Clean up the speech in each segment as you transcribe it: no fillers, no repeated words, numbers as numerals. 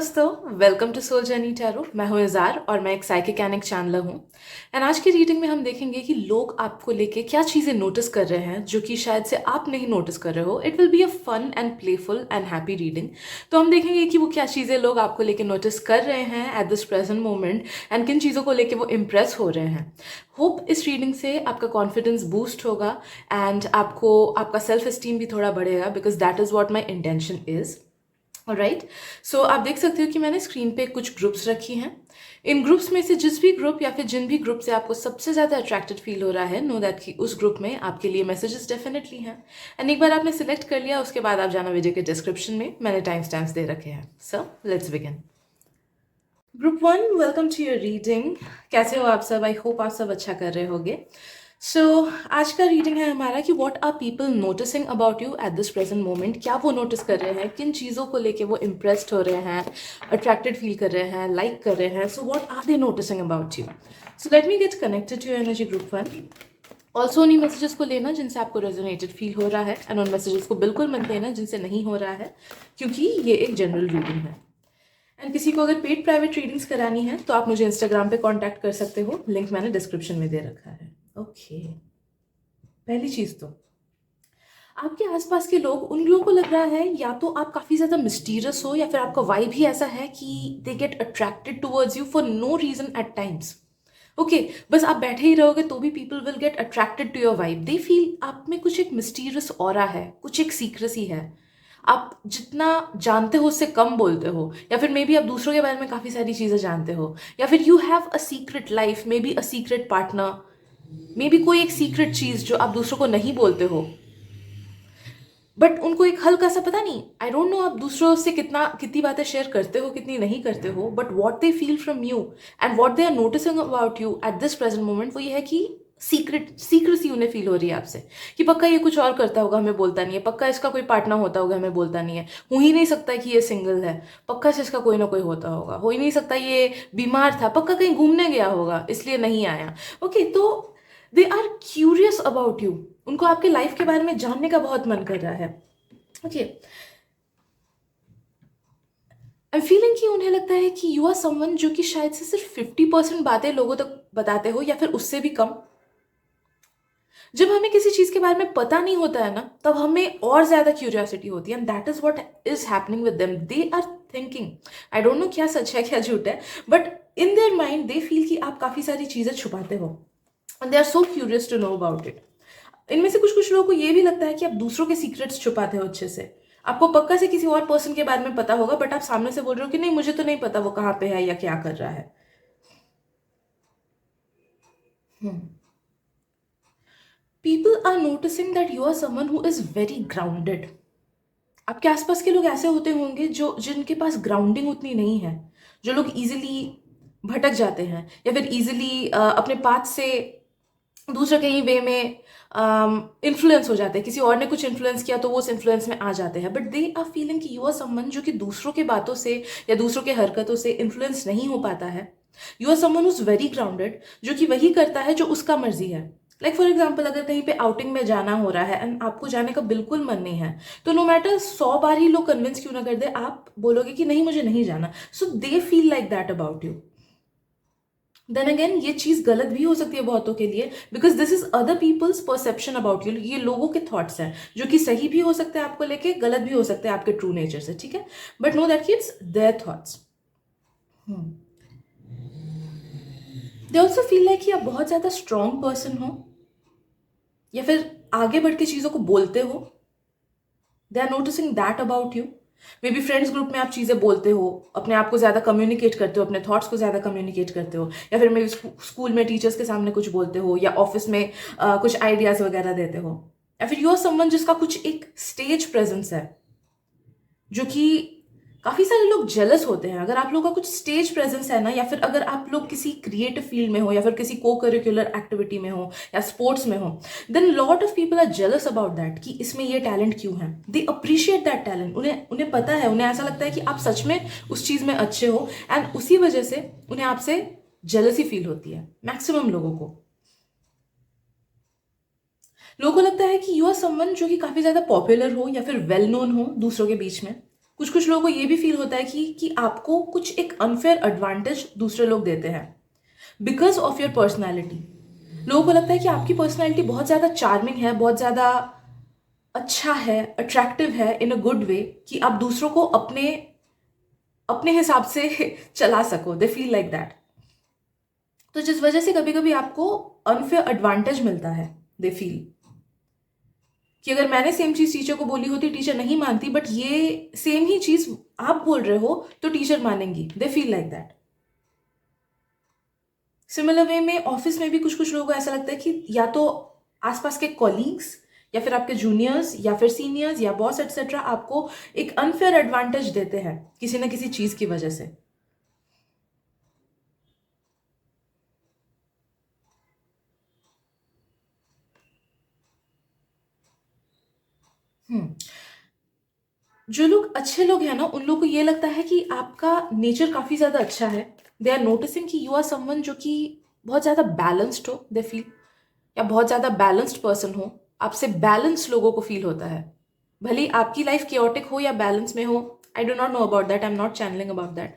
दोस्तों, welcome to soul journey tarot. मैं हूं इज़ार और मैं एक साइकिक एनिक चैनलर हूं। एंड आज की रीडिंग में हम देखेंगे कि लोग आपको लेके क्या चीज़ें नोटिस कर रहे हैं जो कि शायद से आप नहीं नोटिस कर रहे हो। It will be a fun and playful and happy reading. तो हम देखेंगे कि वो क्या चीज़ें लोग आपको लेके नोटिस कर रहे हैं eight this present moment and किन चीज़ों को लेके वो इम्प्रेस हो रहे हैं। होप इस रीडिंग से आपका कॉन्फिडेंस बूस्ट होगा एंड आपको आपका सेल्फ एस्टीम भी थोड़ा बढ़ेगा, because that is what my intention is. Right, so आप देख सकते हो कि मैंने स्क्रीन पे कुछ ग्रुप्स रखी हैं। इन ग्रुप्स में से जिस भी ग्रुप या फिर जिन भी ग्रुप से आपको सबसे ज़्यादा अट्रैक्टेड फील हो रहा है, नो दैट कि उस ग्रुप में आपके लिए मैसेजेस डेफिनेटली हैं। एंड एक बार आपने सिलेक्ट कर लिया, उसके बाद आप जाना वीडियो के डिस्क्रिप्शन में, मैंने टाइम स्टैम्प्स दे रखे हैं। So let's begin. Group one, welcome to your reading. कैसे हो आप सब? आई होप आप सब अच्छा कर रहे होगे। सो आज का रीडिंग है हमारा कि what are people noticing about you at this present moment. क्या वो नोटिस कर रहे हैं, किन चीज़ों को लेके वो इम्प्रेस्ड हो रहे हैं, अट्रैक्टेड फील कर रहे हैं, लाइक कर रहे हैं। So what are they noticing about you? So let me get connected to your energy group one. Also उन्हीं मैसेजेस को लेना जिनसे आपको रेजोनेटेड फील हो रहा है, एंड उन मैसेजेस को बिल्कुल मत लेना जिनसे नहीं हो रहा है, क्योंकि ये एक जनरल रीडिंग है। एंड किसी को अगर पेड प्राइवेट रीडिंग्स करानी है तो आप मुझे इंस्टाग्राम पे कांटेक्ट कर सकते हो, लिंक मैंने डिस्क्रिप्शन में दे रखा है। ओके, पहली चीज तो आपके आसपास के लोग, उन लोगों को लग रहा है या तो आप काफी ज्यादा मिस्टीरियस हो या फिर आपका वाइब ही ऐसा है कि they get attracted towards you for no reason at times. Okay, बस आप बैठे ही रहोगे तो भी people will get attracted to your vibe. They feel आप में कुछ एक मिस्टीरियस ऑरा है, कुछ एक सीक्रेसी है। आप जितना जानते हो उससे कम बोलते हो, या फिर मे बी आप दूसरों के बारे में काफ़ी सारी चीज़ें जानते हो, या फिर you have a secret life, may be a secret partner, may be कोई एक सीक्रेट चीज़ जो आप दूसरों को नहीं बोलते हो, बट उनको एक हल्का सा, पता नहीं, आई डोंट नो आप दूसरों से कितनी बातें शेयर करते हो, कितनी नहीं करते हो, but what they feel from you and what they are noticing about you at this present moment, वो ये है कि सीक्रेसी उन्हें फील हो रही है आपसे, कि पक्का ये कुछ और करता होगा, हमें बोलता नहीं है, पक्का इसका कोई पार्टनर होता होगा, हमें बोलता नहीं है, हो ही नहीं सकता कि ये सिंगल है, पक्का से इसका कोई ना कोई होता होगा, हो ही नहीं सकता ये बीमार था, पक्का कहीं घूमने गया होगा इसलिए नहीं आया। ओके, तो they are curious about you, उनको आपके लाइफ के बारे में जानने का बहुत मन कर रहा है। ओके, आई एम फीलिंग कि उन्हें लगता है कि यू आर समवन जो कि शायद से सिर्फ 50% बातें लोगों तक बताते हो, या फिर उससे भी कम। जब हमें किसी चीज के बारे में पता नहीं होता है ना, तब हमें और ज्यादा क्यूरियोसिटी होती है, and that is what is happening with them. They are thinking, I don't know क्या सच है क्या झूठ है, but in their mind they feel कि आप काफी सारी चीजें छुपाते हो, and they are so curious to know about it. इनमें से कुछ कुछ लोगों को ये भी लगता है कि आप दूसरों के सीक्रेट्स छुपाते हो अच्छे से। आपको पक्का से किसी और पर्सन के बारे में पता होगा, बट आप सामने से बोल रहे हो कि नहीं, मुझे तो नहीं पता वो कहाँ पे है या क्या कर रहा है। People are noticing that you are someone who is very grounded. आपके आसपास के लोग ऐसे होते होंगे जो जिनके पास ग्राउंडिंग उतनी नहीं है, जो लोग इजिली भटक जाते हैं, या फिर इजिली अपने पाथ से दूसरे कहीं वे में इन्फ्लुएंस हो जाते हैं। किसी और ने कुछ इन्फ्लुएंस किया तो वो उस इन्फ्लुएंस में आ जाते हैं, बट दे आर फीलिंग कि यू आर समवन जो कि दूसरों के बातों से या दूसरों के हरकतों से इन्फ्लुएंस नहीं हो पाता है। You are someone who's very grounded, जो कि वही करता है जो उसका मर्जी है। लाइक फॉर एग्जाम्पल, अगर कहीं पे आउटिंग में जाना हो रहा है एंड आपको जाने का बिल्कुल मन नहीं है, तो नो मैटर 100 बार ही लोग कन्विंस क्यों ना कर दे, आप बोलोगे कि नहीं, मुझे नहीं जाना। So they feel like that about you. Then again, ये चीज गलत भी हो सकती है बहुतों के लिए, because this is other peoples perception about you. ये लोगों के थॉट्स हैं जो कि सही भी हो सकते हैं आपको लेके, गलत भी हो सकते हैं आपके ट्रू नेचर से, ठीक है, but know that it's their thoughts. They also feel like कि आप बहुत ज्यादा स्ट्रॉन्ग पर्सन हो, या फिर आगे बढ़ के चीजों को बोलते हो। They are noticing that about you. Maybe friends group में आप चीज़ें बोलते हो, अपने आप को ज़्यादा कम्युनिकेट करते हो, अपने थॉट्स को ज़्यादा कम्युनिकेट करते हो, या फिर मे बी स्कूल में टीचर्स के सामने कुछ बोलते हो, या ऑफिस में कुछ आइडियाज वगैरह देते हो, या फिर यू आर समवन जिसका कुछ एक स्टेज प्रेजेंस है, जो कि काफी सारे लोग जेलस होते हैं अगर आप लोगों का कुछ स्टेज प्रेजेंस है ना, या फिर अगर आप लोग किसी क्रिएटिव फील्ड में हो, या फिर किसी को करिकुलर एक्टिविटी में हो, या स्पोर्ट्स में हो, then lot of people are jealous about that कि इसमें ये टैलेंट क्यों है। दे अप्रिशिएट दैट टैलेंट, उन्हें उन्हें पता है, उन्हें ऐसा लगता है कि आप सच में उस चीज में अच्छे हो, एंड उसी वजह से उन्हें आपसे जेलसी फील होती है। मैक्सिमम लोगों को लगता है कि यू आर समवन जो कि काफी ज्यादा पॉपुलर हो या फिर वेल नोन हो दूसरों के बीच में, कुछ कुछ लोगों को ये भी फील होता है कि आपको कुछ एक अनफेयर एडवांटेज दूसरे लोग देते हैं बिकॉज ऑफ योर पर्सनैलिटी। लोगों को लगता है कि आपकी पर्सनैलिटी बहुत ज़्यादा चार्मिंग है, बहुत ज़्यादा अच्छा है, अट्रैक्टिव है इन अ गुड वे, कि आप दूसरों को अपने अपने हिसाब से चला सको। दे फील लाइक दैट। तो जिस वजह से कभी कभी आपको अनफेयर एडवांटेज मिलता है। दे फील कि अगर मैंने सेम चीज टीचर को बोली होती, टीचर नहीं मानती, बट ये सेम ही चीज आप बोल रहे हो तो टीचर मानेंगी। They feel like that. Similar way में ऑफिस में भी कुछ कुछ लोगों को ऐसा लगता है कि या तो आसपास के कॉलीग्स या फिर आपके जूनियर्स या फिर सीनियर्स या बॉस एटसेट्रा आपको एक अनफेयर एडवांटेज देते हैं किसी ना किसी चीज की वजह से। हम्म जो लोग अच्छे लोग हैं ना, उन लोगों को ये लगता है कि आपका नेचर काफी ज्यादा अच्छा है। दे आर नोटिसिंग कि यू आर समवन जो कि बहुत ज्यादा बैलेंस्ड हो। दे फील, या बहुत ज्यादा बैलेंस्ड पर्सन हो। आपसे बैलेंस लोगों को फील होता है, भले ही आपकी लाइफ केओटिक हो या बैलेंस में हो। I do not know about that, I am not channeling about that,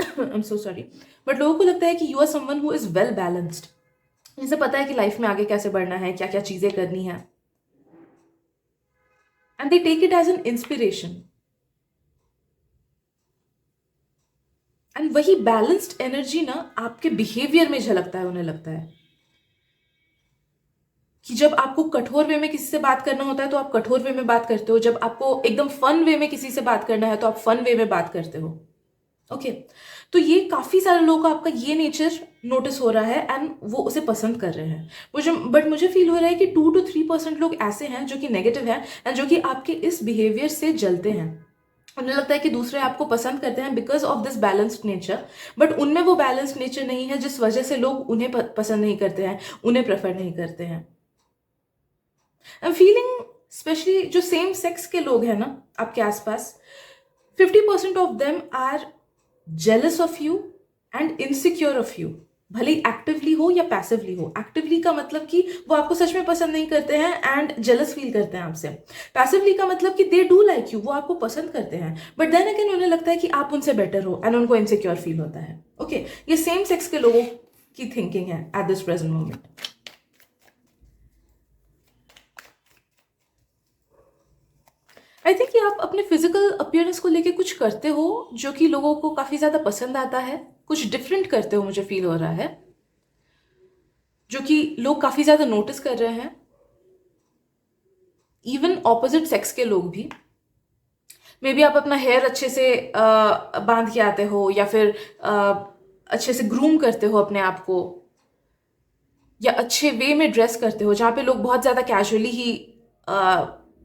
I am so sorry. But लोगों को लगता है कि you are someone who is well balanced, जिसे पता है कि लाइफ में आगे कैसे बढ़ना है, क्या क्या चीजें करनी है, and they take it as an inspiration. And वही बैलेंस्ड एनर्जी ना आपके बिहेवियर में झलकता है। उन्हें लगता है कि जब आपको कठोर वे में किसी से बात करना होता है तो आप कठोर वे में बात करते हो, जब आपको एकदम फन वे में किसी से बात करना है तो आप फन वे में बात करते हो। ओके तो ये काफी सारे लोगों को आपका ये नेचर नोटिस हो रहा है एंड वो उसे पसंद कर रहे हैं। मुझे फील हो रहा है कि 2 to 3% लोग ऐसे हैं जो कि नेगेटिव हैं एंड जो कि आपके इस बिहेवियर से जलते हैं। उन्हें लगता है कि दूसरे आपको पसंद करते हैं because of this balanced nature, but उनमें वो बैलेंस्ड नेचर नहीं है जिस वजह से लोग उन्हें पसंद नहीं करते हैं, उन्हें प्रेफर नहीं करते हैं। आई एम फीलिंग स्पेशली जो सेम सेक्स के लोग हैं ना आपके आसपास, 50% of them are jealous of you and insecure of you. भले ही एक्टिवली हो या पैसिवली हो। एक्टिवली का मतलब कि वो आपको सच में पसंद नहीं करते हैं एंड जेलस फील करते हैं आपसे। पैसिवली का मतलब कि दे डू लाइक यू, वो आपको पसंद करते हैं, बट देन अगेन उन्हें लगता है कि आप उनसे बेटर हो एंड उनको इनसिक्योर फील होता है। ओके ये सेम सेक्स के लोगों की थिंकिंग है eight this present moment. I think कि आप अपने फिजिकल अपीयरेंस को लेके कुछ करते हो जो कि लोगों को काफी ज्यादा पसंद आता है। कुछ डिफरेंट करते हो, मुझे फील हो रहा है, जो कि लोग काफी ज्यादा नोटिस कर रहे हैं। इवन ऑपोजिट सेक्स के लोग भी। मे बी आप अपना हेयर अच्छे से बांध के आते हो या फिर अच्छे से ग्रूम करते हो अपने आप को, या अच्छे वे में ड्रेस करते हो जहाँ पे लोग बहुत ज़्यादा कैजुअली ही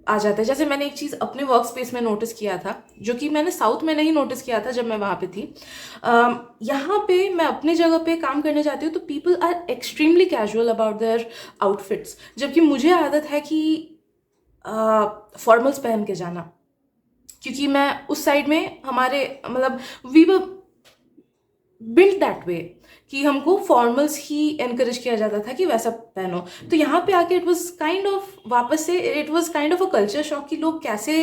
आ जाते हैं। जैसे मैंने एक चीज़ अपने वर्क स्पेस में नोटिस किया था, जो कि मैंने साउथ में नहीं नोटिस किया था जब मैं वहाँ पे थी। यहाँ पे मैं अपनी जगह पे काम करने जाती हूँ तो people are extremely casual about their outfits, जबकि मुझे आदत है कि फॉर्मल्स पहन के जाना, क्योंकि मैं उस साइड में हमारे मतलब we were built that way कि हमको फॉर्मल्स ही एनकरेज किया जाता था कि वैसा पहनो। तो यहाँ पे आके इट वाज काइंड ऑफ वापस से it was kind of a culture shock कि लोग कैसे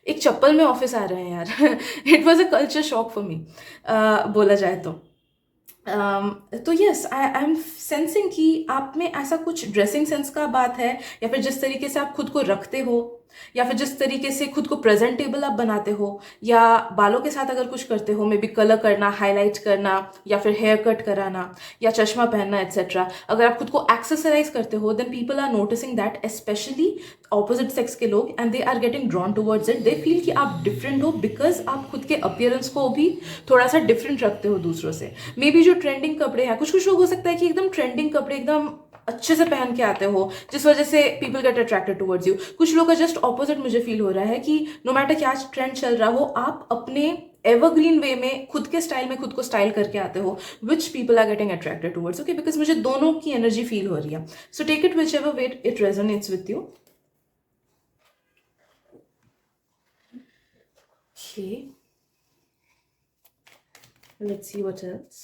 एक चप्पल में ऑफिस आ रहे हैं यार। It was a culture shock for me, बोला जाए तो। तो यस आई एम सेंसिंग कि आप में ऐसा कुछ ड्रेसिंग सेंस का बात है, या फिर जिस तरीके से आप खुद को रखते हो, या फिर जिस तरीके से खुद को प्रेजेंटेबल आप बनाते हो, या बालों के साथ अगर कुछ करते हो, मे बी कलर करना, हाईलाइट करना, या फिर हेयर कट कराना, या चश्मा पहनना एट्सेट्रा। अगर आप खुद को एक्सेसराइज करते हो then people are noticing that, specially opposite sex के लोग, and they are getting drawn towards it. They feel कि आप डिफरेंट हो बिकॉज आप खुद के अपीयरेंस को भी थोड़ा सा डिफरेंट रखते हो दूसरों से। मे बी जो ट्रेंडिंग कपड़े हैं, कुछ कुछ लोग हो सकता है कि एकदम ट्रेंडिंग कपड़े एकदम अच्छे से पहन के आते हो जिस वजह से people get attracted towards you. कुछ लोग का जस्ट ऑपोजिट मुझे फील हो रहा है कि नो मैटर क्या ट्रेंड चल रहा हो, आप अपने एवरग्रीन वे में खुद के स्टाइल में खुद को स्टाइल करके आते हो, which people are getting attracted towards. Okay because मुझे दोनों की एनर्जी फील हो रही है। So take it whichever way it resonates with you. Okay, let's see what else.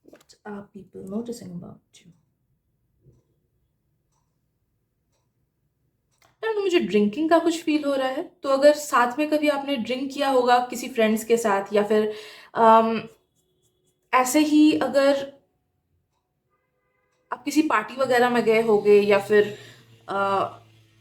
What are people noticing about you? ना मुझे drinking का कुछ फील हो रहा है। तो अगर साथ में कभी आपने ड्रिंक किया होगा किसी फ्रेंड्स के साथ, या फिर अम, ऐसे ही अगर आप किसी पार्टी वगैरह में गए होगे, या फिर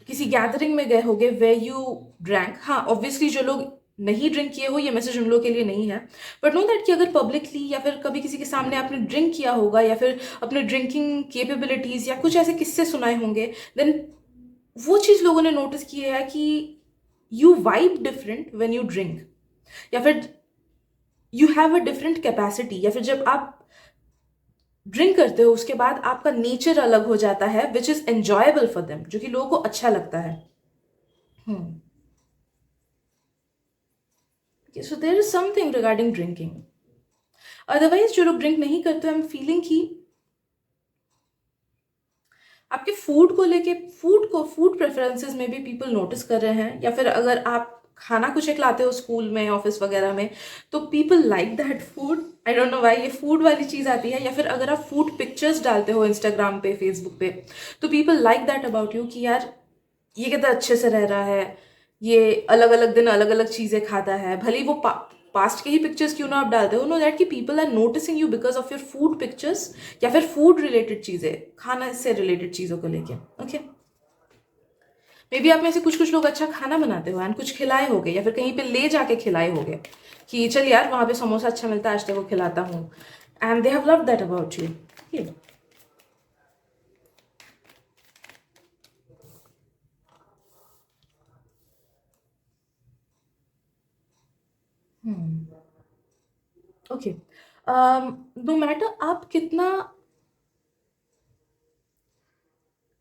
किसी गैदरिंग में गए होगे वे यू ड्रैंक। हाँ, ऑब्वियसली जो लोग नहीं ड्रिंक किए हो, ये मैसेज उन लोगों के लिए नहीं है, बट नो दैट कि अगर पब्लिकली या फिर कभी किसी के सामने आपने ड्रिंक किया होगा, या फिर अपने ड्रिंकिंग केपेबिलिटीज या कुछ ऐसे किस्से सुनाए होंगे, देन वो चीज़ लोगों ने नोटिस की है कि you vibe different when you drink, या फिर you have a different capacity, या फिर जब आप ड्रिंक करते हो उसके बाद आपका नेचर अलग हो जाता है, which is enjoyable for them, जो कि लोगों को अच्छा लगता है। So there is something regarding drinking. Otherwise जो लोग ड्रिंक नहीं करते, आई एम फीलिंग कि आपके फूड को लेके, फूड प्रेफरेंसेस में भी पीपल नोटिस कर रहे हैं, या फिर अगर आप खाना कुछ एक लाते हो स्कूल में, ऑफिस वगैरह में, तो people like that food. I don't know why ये फूड वाली चीज़ आती है। या फिर अगर आप फूड पिक्चर्स डालते हो इंस्टाग्राम पे, फेसबुक पे, तो people like that about you कि यार ये कितना अच्छे से रह रहा है, ये अलग अलग दिन अलग अलग चीज़ें खाता है, भले ही वो पास्ट के ही पिक्चर्स क्यों ना आप डालते हो। नो दैट कि people are noticing you because of your food pictures, या फिर फूड रिलेटेड चीज़ें, खाना से रिलेटेड चीज़ों को लेके। ओके, मे बी आप में से कुछ कुछ लोग अच्छा खाना बनाते हो एंड कुछ खिलाए होगे, या फिर कहीं पे ले जाके खिलाए होगे कि चल यार वहाँ पे समोसा अच्छा मिलता है, आज तेरे को खिलाता हूँ, and they have loved that about you. Okay, no matter आप कितना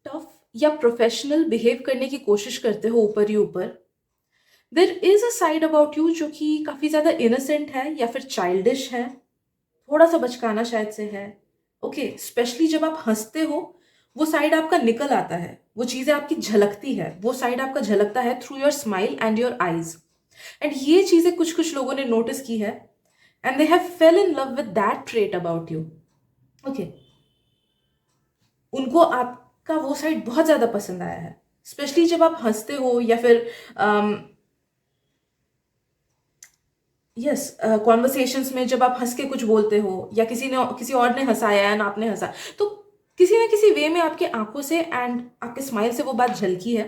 टफ या प्रोफेशनल बिहेव करने की कोशिश करते हो ऊपर ही ऊपर, देर is a side about you जो कि काफ़ी ज़्यादा इनोसेंट है, या फिर चाइल्डिश है, थोड़ा सा बचकाना शायद से है। ओके, स्पेशली जब आप हंसते हो, वो साइड आपका निकल आता है, वो चीज़ें आपकी झलकती है, वो साइड आपका झलकता है through your smile and your eyes. And ये चीज़ें कुछ कुछ लोगों ने नोटिस की है, and they have fail in love with that trait about you. Okay, उनको आपका वो साइड बहुत ज़्यादा पसंद आया है, स्पेशली जब आप हंसते हो, या फिर यस, कॉन्वर्सेशंस में जब आप हंस के कुछ बोलते हो, या किसी और ने हंसाया है ना, आपने हंसा, तो किसी ना किसी वे में आपके आंखों से एंड आपके स्माइल से वो बात झलकी है,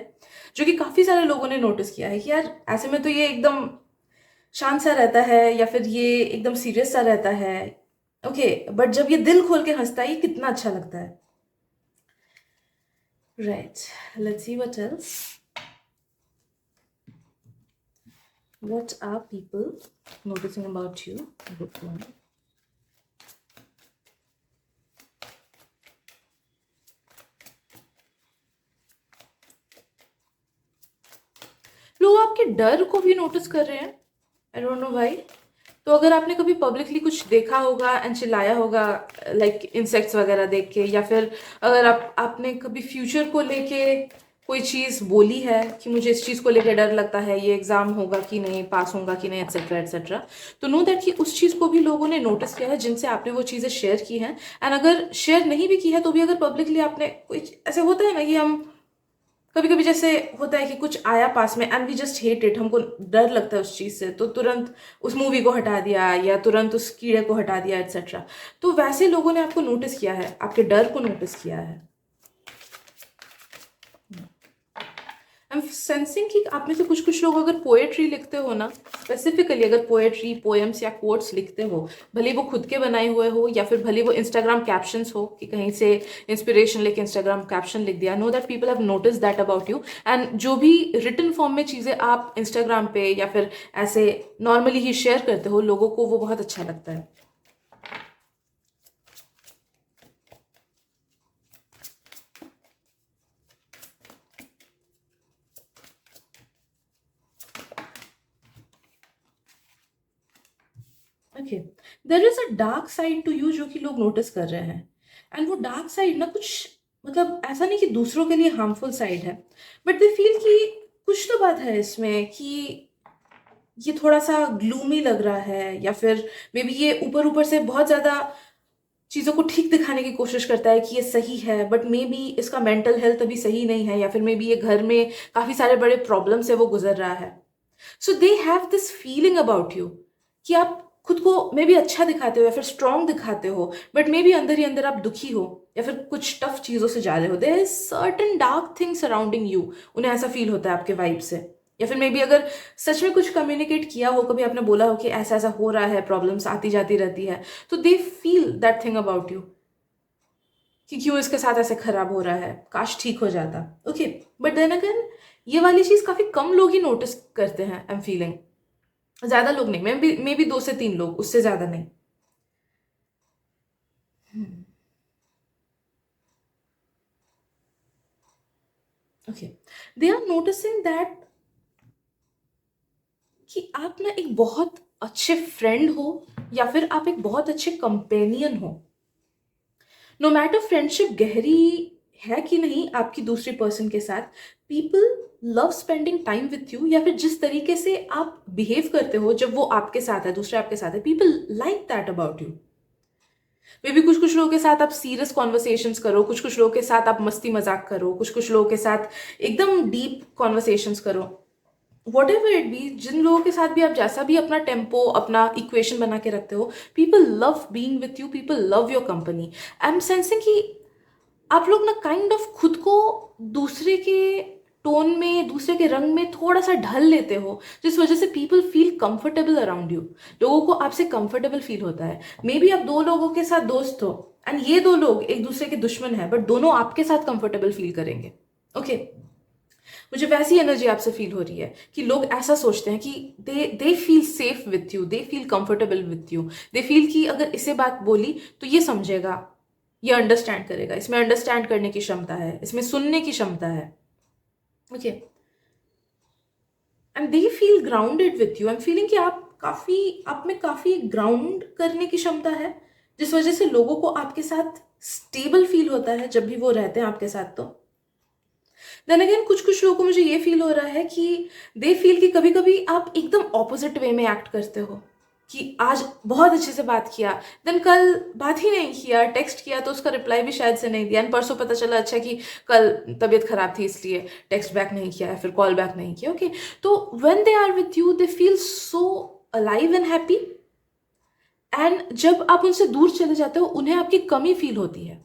जो कि काफ़ी सारे लोगों ने नोटिस किया है कि यार ऐसे में तो ये एकदम शांत सा रहता है, या फिर ये एकदम सीरियस सा रहता है। ओके, बट जब ये दिल खोल के हंसता है, ये कितना अच्छा लगता है। Right, let's see what else. What are people noticing about you? Good one. लोग आपके डर को भी नोटिस कर रहे हैं, आई डोंट नो व्हाई। तो अगर आपने कभी पब्लिकली कुछ देखा होगा एंड चिल्लाया होगा, लाइक इंसेक्ट्स वगैरह देख के, या फिर अगर आपने कभी फ्यूचर को लेके कोई चीज़ बोली है कि मुझे इस चीज़ को लेकर डर लगता है, ये एग्ज़ाम होगा कि नहीं, पास होगा कि नहीं, एट्सेट्रा एट्सेट्रा, तो नो दैट कि उस चीज़ को भी लोगों ने नोटिस किया है जिनसे आपने वो चीज़ें शेयर की हैं। एंड अगर शेयर नहीं भी की है, तो भी अगर पब्लिकली आपने कोई, ऐसे होता है ना कि हम कभी कभी जैसे होता है कि कुछ आया पास में and we just hate it, हमको डर लगता है उस चीज़ से, तो तुरंत उस मूवी को हटा दिया, या तुरंत उस कीड़े को हटा दिया, एट्सेट्रा। तो वैसे लोगों ने आपको नोटिस किया है, आपके डर को नोटिस किया है। आई एम सेंसिंग कि आप में से कुछ कुछ लोग अगर पोएट्री लिखते हो ना, स्पेसिफिकली अगर पोएट्री, पोएम्स या कोट्स लिखते हो, भले वो खुद के बनाए हुए हो, या फिर भले वो इंस्टाग्राम कैप्शंस हो कि कहीं से इंस्पिरेशन लेके इंस्टाग्राम कैप्शन लिख दिया, know that people have notice that about you. And जो भी रिटन फॉर्म में चीज़ें आप इंस्टाग्राम पे या फिर ऐसे नॉर्मली ही शेयर करते हो, लोगों को वो बहुत अच्छा लगता है। Okay, there is a dark side to you जो कि लोग नोटिस कर रहे हैं, एंड वो डार्क साइड ना कुछ, मतलब ऐसा नहीं कि दूसरों के लिए हार्मफुल साइड है, बट दे फील कि कुछ तो बात है इसमें कि ये थोड़ा सा ग्लूमी लग रहा है, या फिर मे बी ये ऊपर ऊपर से बहुत ज़्यादा चीज़ों को ठीक दिखाने की कोशिश करता है कि ये सही है, बट मे बी इसका मेंटल हेल्थ अभी सही नहीं है, या फिर मे बी ये घर में काफ़ी सारे बड़े प्रॉब्लम से वो गुजर रहा है. So they have this feeling about you कि आप खुद को मे बी अच्छा दिखाते हो या फिर स्ट्रांग दिखाते हो, बट मे बी अंदर ही अंदर आप दुखी हो या फिर कुछ टफ चीज़ों से जा रहे हो. There is certain dark thing surrounding you. उन्हें ऐसा फील होता है आपके वाइब से. या फिर मे बी अगर सच में कुछ कम्युनिकेट किया हो, कभी आपने बोला हो कि ऐसा ऐसा हो रहा है, प्रॉब्लम्स आती जाती रहती है, तो they feel that thing about you कि क्यों इसके साथ ऐसे खराब हो रहा है, काश ठीक हो जाता. ओके, बट देन अगेन ये वाली चीज़ काफ़ी कम लोग ही नोटिस करते हैं. आई एम फीलिंग ज़्यादा लोग नहीं, मे बी 2 से 3 लोग, उससे ज़्यादा नहीं. Okay, they are noticing that कि आप ना एक बहुत अच्छे फ्रेंड हो या फिर आप एक बहुत अच्छे कंपेनियन हो. नो मैटर फ्रेंडशिप गहरी है कि नहीं आपकी दूसरी पर्सन के साथ, people love spending time with you. या फिर जिस तरीके से आप बिहेव करते हो जब वो आपके साथ है, दूसरे आपके साथ है, people like that about you. May be कुछ कुछ लोगों के साथ आप सीरियस कॉन्वर्सेशंस करो, कुछ कुछ लोगों के साथ आप मस्ती मजाक करो, कुछ कुछ लोगों के साथ एकदम डीप कॉन्वर्सेशंस करो. वॉट एवर इट बी, जिन लोगों के साथ भी आप जैसा भी अपना टेम्पो, अपना इक्वेशन बना के रखते हो, people love being with you, people love your company. I am sensing कि आप लोग ना काइंड ऑफ खुद को दूसरे के टोन में, दूसरे के रंग में थोड़ा सा ढल लेते हो, जिस वजह से people feel comfortable around you. लोगों को आपसे कंफर्टेबल फील होता है. मे बी आप 2 लोगों के साथ दोस्त हो एंड ये 2 लोग एक दूसरे के दुश्मन है, बट दोनों आपके साथ कंफर्टेबल फील करेंगे. ओके, मुझे वैसी एनर्जी आपसे फील हो रही है कि लोग ऐसा सोचते हैं कि they feel safe with you, they feel comfortable with you. They feel कि अगर इसे बात बोली तो ये समझेगा, ये अंडरस्टैंड करेगा, इसमें अंडरस्टैंड करने की क्षमता है, इसमें सुनने की क्षमता है. Okay, and they feel grounded with you. I am feeling कि आप में काफ़ी ग्राउंड करने की क्षमता है, जिस वजह से लोगों को आपके साथ स्टेबल फील होता है जब भी वो रहते हैं आपके साथ. तो देन अगेन कुछ कुछ लोगों को मुझे ये फील हो रहा है कि दे फील कि कभी कभी आप एकदम ऑपोजिट वे में एक्ट करते हो कि आज बहुत अच्छे से बात किया, देन कल बात ही नहीं किया, टेक्स्ट किया तो उसका रिप्लाई भी शायद से नहीं दिया, एंड परसों पता चला अच्छा कि कल तबीयत खराब थी इसलिए टेक्स्ट बैक नहीं किया या फिर कॉल बैक नहीं किया. ओके, तो when they are with you they feel so alive and happy. And जब आप उनसे दूर चले जाते हो उन्हें आपकी कमी फील होती है.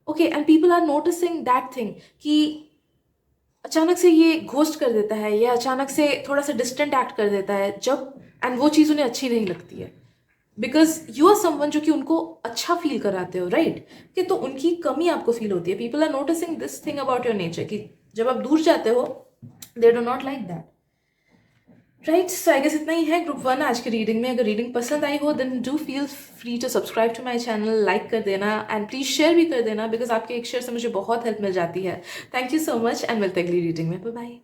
Okay, and people are noticing that thing कि अचानक से ये घोस्ट कर देता है या अचानक से थोड़ा सा डिस्टेंट एक्ट कर देता है जब, एंड वो चीज़ उन्हें अच्छी नहीं लगती है, बिकॉज यू आर समवन जो कि उनको अच्छा फील कराते हो, राइट? कि तो उनकी कमी आपको फील होती है. People are noticing this thing about your nature कि जब आप दूर जाते हो they do not like that. Right, so I guess इतना ही है ग्रुप 1 आज की रीडिंग में. अगर रीडिंग पसंद आई हो then do feel free to subscribe to my channel, like कर देना एंड प्लीज शेयर भी कर देना, बिकॉज आपके एक शेयर से मुझे बहुत हेल्प मिल जाती है. Thank you so much and मिलते हैं अगली रीडिंग में. Bye bye.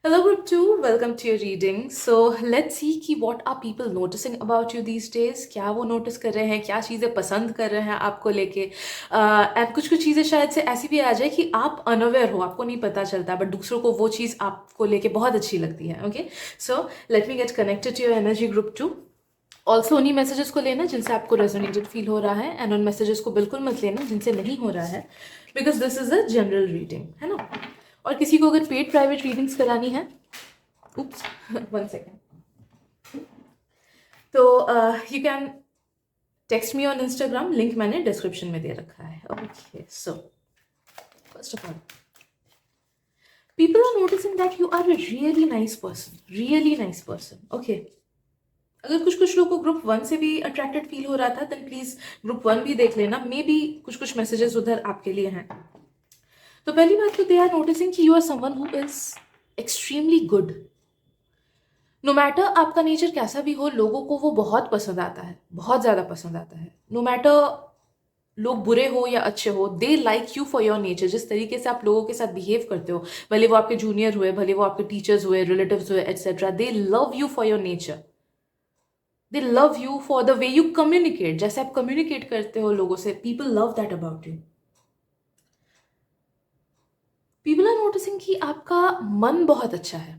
Hello group 2, welcome to your reading. So let's see कि what are people noticing about you these days. क्या वो notice कर रहे हैं, क्या चीज़ें पसंद कर रहे हैं आपको लेके. एंड कुछ कुछ चीज़ें शायद से ऐसी भी आ जाए कि आप अनअवेयर हो, आपको नहीं पता चलता, बट दूसरों को वो चीज़ आपको लेके बहुत अच्छी लगती है. Okay, so let me get connected to your energy group 2. Also उन्हीं मैसेजेस को लेना जिनसे आपको रेजोनेटेड फील हो रहा है, एंड उन मैसेजेस को बिल्कुल मत लेना जिनसे नहीं हो रहा है, because this is a general reading, है ना. और किसी को अगर पेड प्राइवेट रीडिंग्स करानी है, उप्स 1 सेकेंड, तो you can text me on Instagram, link मैंने डिस्क्रिप्शन में दे रखा है. Okay, so first of all people are noticing that you are a really nice person, really nice person. Okay, अगर कुछ कुछ लोगों को ग्रुप 1 से भी अट्रैक्टेड फील हो रहा था देन प्लीज ग्रुप 1 भी देख लेना, मे बी कुछ कुछ मैसेजेस उधर आपके लिए हैं. तो पहली बात तो दे आर नोटिसिंग कि you are someone who is extremely good. No matter आपका नेचर कैसा भी हो, लोगों को वो बहुत पसंद आता है, बहुत ज़्यादा पसंद आता है. नो मैटर लोग बुरे हो या अच्छे हो, they like you for your nature. जिस तरीके से आप लोगों के साथ बिहेव करते हो, भले वो आपके जूनियर हुए, भले वो आपके टीचर्स हुए, रिलेटिव्स हुए, etcetera, they love you for your nature. They love you for the way you communicate, जैसे आप कम्युनिकेट करते हो लोगों से, people love that about you. People are noticing कि आपका मन बहुत अच्छा है,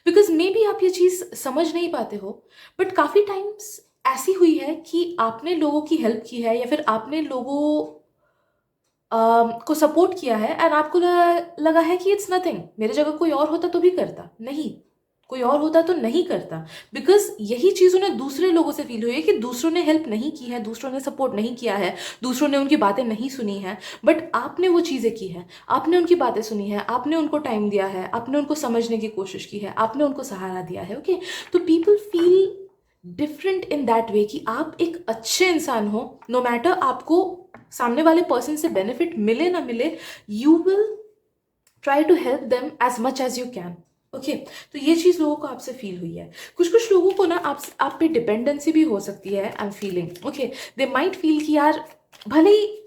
बिकॉज मे बी आप ये चीज़ समझ नहीं पाते हो, बट काफ़ी टाइम्स ऐसी हुई है कि आपने लोगों की हेल्प की है या फिर आपने लोगों को सपोर्ट किया है एंड आपको लगा है कि इट्स नथिंग, मेरे जगह कोई और होता तो भी करता नहीं, कोई और होता तो नहीं करता, बिकॉज यही चीज़ उन्हें दूसरे लोगों से फील हुई है कि दूसरों ने हेल्प नहीं की है, दूसरों ने सपोर्ट नहीं किया है, दूसरों ने उनकी बातें नहीं सुनी है, बट आपने वो चीज़ें की हैं, आपने उनकी बातें सुनी है, आपने उनको टाइम दिया है, आपने उनको समझने की कोशिश की है, आपने उनको सहारा दिया है। ओके, तो people feel different in that way कि आप एक अच्छे इंसान हो, नो मैटर आपको सामने वाले पर्सन से बेनिफिट मिले ना मिले, you will try to help them as much as you can. Okay, तो ये चीज़ लोगों को आपसे फील हुई है। कुछ कुछ लोगों को ना आप पे डिपेंडेंसी भी हो सकती है, आई am feeling. Okay, they might feel कि यार भले ही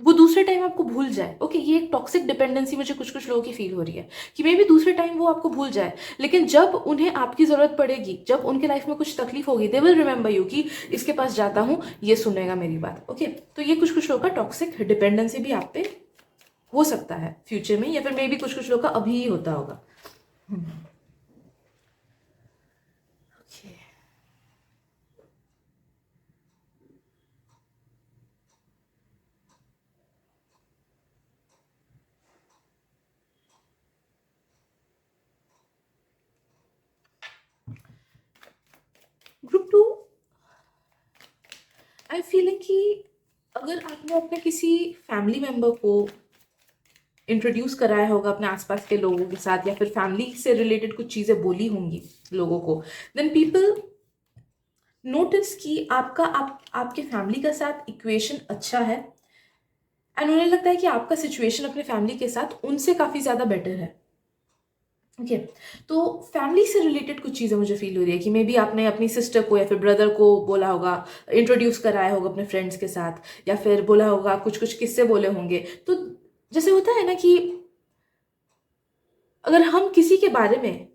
वो दूसरे टाइम आपको भूल जाए। ओके, ये एक टॉक्सिक डिपेंडेंसी मुझे कुछ कुछ लोगों की फील हो रही है कि मे बी दूसरे टाइम वो आपको भूल जाए, लेकिन जब उन्हें आपकी ज़रूरत पड़ेगी, जब उनके लाइफ में कुछ तकलीफ होगी, दे विल रिमेंबर यू कि इसके पास जाता हूँ, ये सुनेगा मेरी बात। ओके, तो ये कुछ कुछ लोगों का टॉक्सिक डिपेंडेंसी भी आप पे हो सकता है फ्यूचर में, या फिर मे बी कुछ कुछ लोगों का अभी ही होता होगा। Okay, group two, I feeling कि अगर आपने अपने किसी फैमिली मेंबर को इंट्रोड्यूस कराया होगा अपने आसपास के लोगों के साथ, या फिर फैमिली से रिलेटेड कुछ चीज़ें बोली होंगी लोगों को, देन पीपल नोटिस कि आपके फैमिली के साथ इक्वेशन अच्छा है, एंड उन्हें लगता है कि आपका सिचुएशन अपने फैमिली के साथ उनसे काफ़ी ज़्यादा बेटर है। ओके, तो फैमिली से रिलेटेड कुछ चीज़ें मुझे फील हो रही है कि मे बी आपने अपनी सिस्टर को या फिर ब्रदर को बोला होगा, इंट्रोड्यूस कराया होगा अपने फ्रेंड्स के साथ, या फिर बोला होगा, कुछ कुछ किस्से बोले होंगे। तो जैसे होता है ना कि अगर हम किसी के बारे में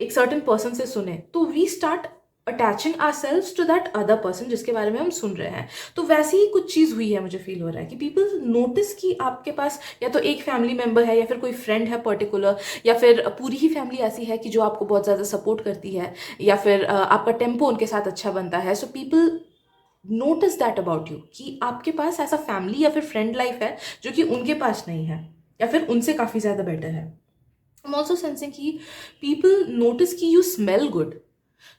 एक सर्टेन पर्सन से सुने तो we start attaching ourselves to that other person जिसके बारे में हम सुन रहे हैं। तो वैसी ही कुछ चीज़ हुई है, मुझे फील हो रहा है कि पीपल नोटिस कि आपके पास या तो एक फैमिली मेंबर है, या फिर कोई फ्रेंड है पर्टिकुलर, या फिर पूरी ही फैमिली ऐसी है कि जो आपको बहुत ज़्यादा सपोर्ट करती है, या फिर आपका टेम्पो उनके साथ अच्छा बनता है। So people notice that about you कि आपके पास ऐसा फैमिली या फिर फ्रेंड लाइफ है जो कि उनके पास नहीं है, या फिर उनसे काफ़ी ज़्यादा बेटर है। I'm also sensing कि people notice कि you smell good।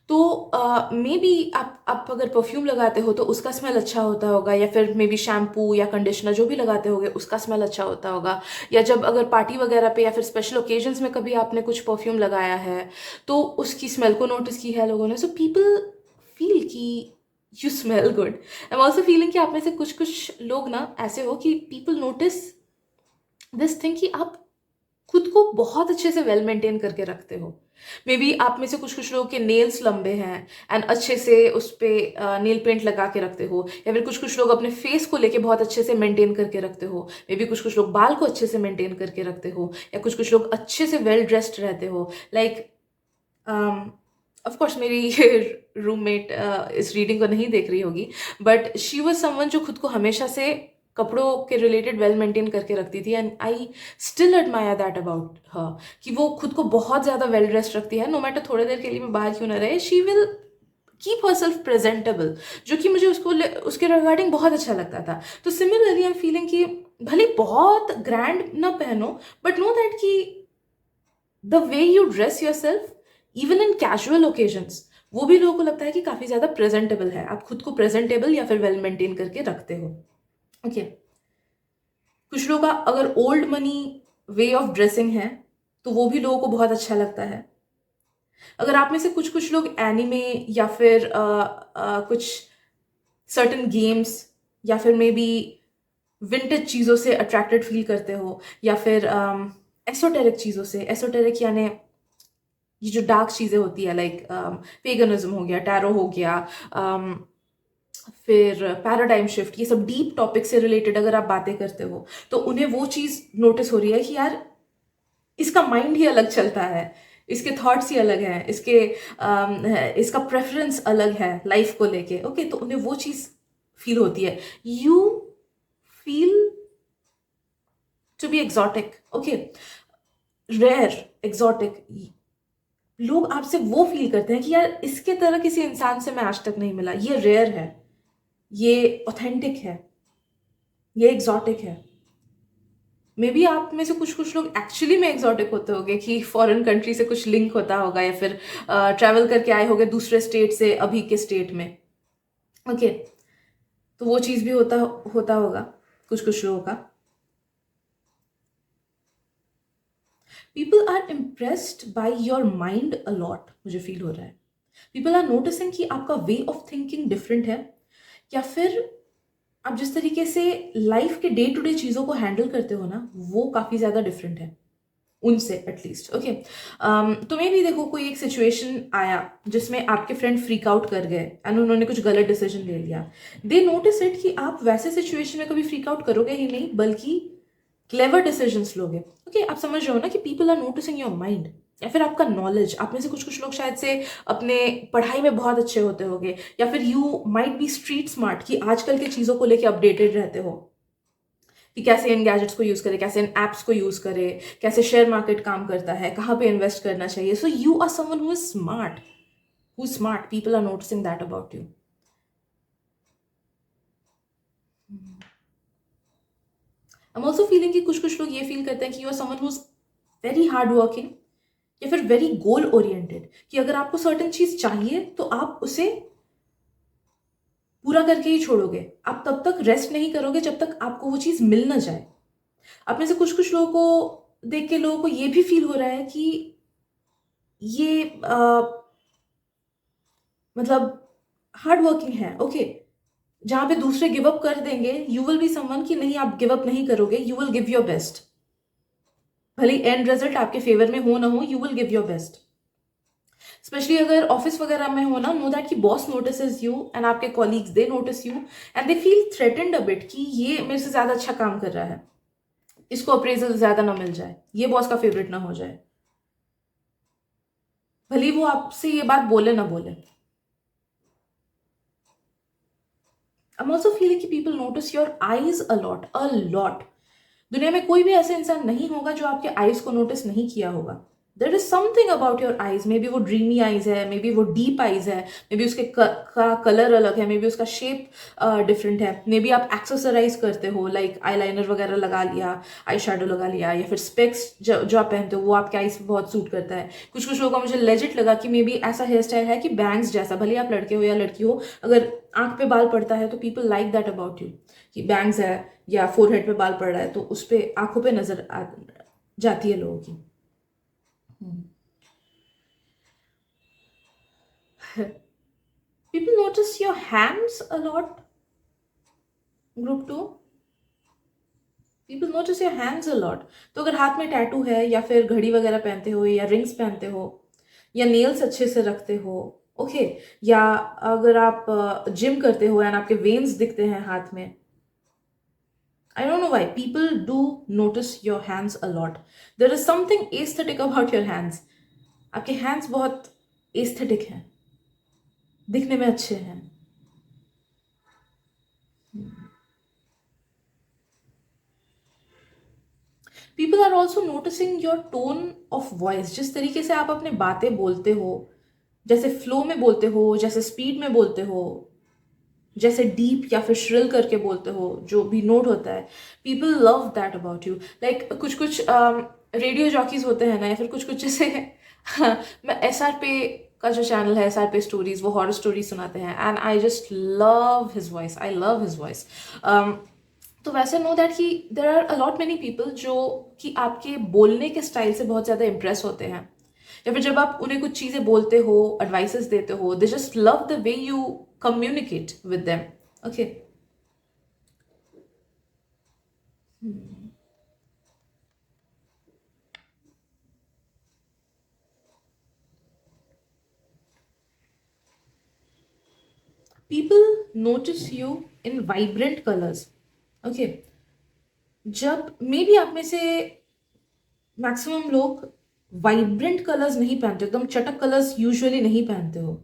तो मे बी आप अगर परफ्यूम लगाते हो तो उसका स्मेल अच्छा होता होगा, या फिर मे बी शैम्पू या कंडीशनर जो भी लगाते होगे उसका स्मेल अच्छा होता होगा, या जब अगर पार्टी वगैरह पे या फिर स्पेशल ओकेजन्स में कभी आपने कुछ परफ्यूम लगाया है तो उसकी स्मेल को नोटिस की है लोगों ने। सो पीपल फील कि you smell good. I am also feeling कि आप में से कुछ कुछ लोग ना ऐसे हो कि पीपल नोटिस दिस थिंग कि आप खुद को बहुत अच्छे से वेल मेंटेन करके रखते हो। मे बी आप में से कुछ कुछ लोगों के नेल्स लंबे हैं एंड अच्छे से उस पर नेल पेंट लगा के रखते हो, या फिर कुछ कुछ लोग अपने फेस को लेके बहुत अच्छे से मेंटेन करके रखते हो, मे बी कुछ कुछ लोग बाल को अच्छे से मेंटेन करके रखते हो, या कुछ कुछ लोग अच्छे से वेल ड्रेस्ड रहते हो। लाइक ऑफ कोर्स मेरी रूममेट इस रीडिंग को नहीं देख रही होगी, बट शी वॉज समवन जो खुद को हमेशा से कपड़ों के रिलेटेड वेल मेंटेन करके रखती थी, and I still admire that about her कि वो खुद को बहुत ज़्यादा वेल ड्रेस्ड रखती है। नो मैटर थोड़ी देर के लिए मैं बाहर क्यों ना रहे, she will keep her self presentable, जो कि मुझे उसके रिगार्डिंग बहुत अच्छा लगता था। तो सिमिलरली आई एम फीलिंग कि भले बहुत ग्रैंड ना पहनो, बट नो दैट कि the way you dress your self even in casual occasions, वो भी लोगों को लगता है कि काफ़ी ज़्यादा प्रेजेंटेबल है, आप खुद को प्रेजेंटेबल या फिर वेल मेंटेन करके रखते हो। ओके, कुछ लोगों का अगर old money way of dressing है तो वो भी लोगों को बहुत अच्छा लगता है। अगर आप में से कुछ कुछ लोग एनिमे या फिर कुछ सर्टन गेम्स या फिर मे बी विंटेज चीज़ों से अट्रैक्टेड फील करते हो, या फिर एसोटेरिक चीज़ों से, एसोटेरिक यानी ये जो डार्क चीज़ें होती है, लाइक पेगनिज्म हो गया, टैरो हो गया, फिर पैराडाइम शिफ्ट, ये सब डीप टॉपिक से रिलेटेड अगर आप बातें करते हो तो उन्हें वो चीज़ नोटिस हो रही है कि यार इसका माइंड ही अलग चलता है, इसके थॉट्स ही अलग हैं, इसका प्रेफरेंस अलग है लाइफ को लेके। ओके, तो उन्हें वो चीज़ फील होती है, you feel to be exotic. Okay, rare, exotic, लोग आपसे वो फील करते हैं कि यार इसके तरह किसी इंसान से मैं आज तक नहीं मिला, ये रेयर है, ये ऑथेंटिक है, ये एग्जॉटिक है। मे बी आप में से कुछ कुछ लोग एक्चुअली में एग्जॉटिक होते होंगे कि फॉरेन कंट्री से कुछ लिंक होता होगा, या फिर ट्रैवल करके आए होंगे दूसरे स्टेट से अभी के स्टेट में। ओके, तो वो चीज़ भी होता होता होगा कुछ कुछ लोगों का। People are impressed by your mind a lot, मुझे फील हो रहा है। पीपल आर नोटिसिंग कि आपका वे ऑफ थिंकिंग डिफरेंट है, या फिर आप जिस तरीके से लाइफ के डे टू डे चीज़ों को हैंडल करते हो ना, वो काफ़ी ज़्यादा डिफरेंट है उनसे एटलीस्ट। ओके, तो मे भी देखो कोई एक सिचुएशन आया जिसमें आपके फ्रेंड फ्रीक आउट कर गए एंड उन्होंने कुछ गलत डिसीजन ले लिया। दे नोटिस इट कि आप वैसे सिचुएशन में कभी फ्रीक आउट करोगे ही नहीं, बल्कि क्लेवर डिसीजंस लोगे। ओके, आप समझ रहे हो ना कि people are noticing your mind, या फिर आपका नॉलेज। आप में से कुछ कुछ लोग शायद से अपने पढ़ाई में बहुत अच्छे होते होंगे, या फिर you might be street smart कि आजकल के चीज़ों को लेके अपडेटेड रहते हो कि कैसे इन गैजेट्स को यूज़ करें, कैसे इन एप्स को यूज़ करें, कैसे शेयर मार्केट काम करता है, कहाँ पे इन्वेस्ट करना चाहिए। So you are someone who is smart, who is smart, people are noticing that about you. I am also feeling कि कुछ कुछ लोग ये फील करते हैं कि you are someone who is very hard working, या फिर वेरी गोल ओरिएंटेड, कि अगर आपको सर्टन चीज चाहिए तो आप उसे पूरा करके ही छोड़ोगे। आप तब तक रेस्ट नहीं करोगे जब तक आपको वो चीज मिल ना जाए। आप में से कुछ कुछ लोगों को देख के लोगों को ये भी फील हो रहा है कि ये मतलब हार्ड वर्किंग है। ओके, जहां पे दूसरे गिव अप कर देंगे, यू विल बी समवन कि नहीं, आप गिव अप नहीं करोगे, you will give your best. भले एंड रिजल्ट आपके फेवर में हो ना हो, you will give your best. Specially अगर ऑफिस वगैरह में हो ना, नो दैट कि बॉस नोटिस यू एंड आपके colleagues they notice you and they feel threatened a bit कि ये मेरे से ज्यादा अच्छा काम कर रहा है, इसको अप्रेजल ज्यादा ना मिल जाए, ये बॉस का फेवरेट ना हो जाए, भले वो आपसे ये बात बोले ना बोले। आई एम ऑल्सो फीलिंग कि people notice your eyes a lot. दुनिया में कोई भी ऐसा इंसान नहीं होगा जो आपके आईज को नोटिस नहीं किया होगा। देर is something about your eyes, may be वो ड्रीमी आईज है, मे बी वो डीप आईज है, मे बी उसके का कलर अलग है, मे बी उसका शेप डिफरेंट है, मे बी आप एक्सेसराइज करते हो, लाइक आई लाइनर वगैरह लगा लिया, आई शेडो लगा लिया, या फिर स्पेक्स जो आप पहनते हो वो आपके आईज पे बहुत सूट करता है। कुछ कुछ लोगों का मुझे लेजिट लगा कि मे बी ऐसा हेयर स्टाइल है कि बैंग्स जैसा, भले आप लड़के हो या लड़की हो, अगर आंख पे बाल पड़ता है तो people like that about you, कि बैंग्स है या फोरहेड पे बाल पड़ रहा है तो उस पे आंखों पे नजर जाती है लोगों की। People notice your hands a lot. Group 2, people notice your hands a lot. तो अगर हाथ में टैटू है, या फिर घड़ी वगैरह पहनते हो, या रिंग्स पहनते हो, या नेल्स अच्छे से रखते हो, ओके, या अगर आप जिम करते हो एंड आपके वेन्स दिखते हैं हाथ में, I don't know why people do notice your hands a lot. There is something aesthetic about your hands. आपके hands बहुत aesthetic हैं, दिखने में अच्छे हैं। People are also noticing your tone of voice, जिस तरीके से आप अपने बातें बोलते हो, जैसे फ्लो में बोलते हो, जैसे स्पीड में बोलते हो, जैसे डीप या फिर श्रिल करके बोलते हो, जो भी नोट होता है, people love that about you. Like कुछ कुछ रेडियो जॉकीज होते हैं ना, या फिर कुछ कुछ जैसे मैं SR पे का जो चैनल है, SR पे स्टोरीज, वो हॉरर स्टोरीज सुनाते हैं and I just love his voice, I love his voice. तो वैसे नो दैट कि there are a lot many people जो कि आपके बोलने के स्टाइल से बहुत ज़्यादा इम्प्रेस होते हैं, या फिर जब आप उन्हें कुछ चीज़ें बोलते हो, एडवाइसेस देते हो, they just love the way you communicate with them. Okay, people notice you in vibrant colours. Okay, जब मे बी आप में से मैक्सिमम लोग वाइब्रेंट कलर्स नहीं पहनते, एकदम चटक कलर्स यूजुअली नहीं पहनते हो,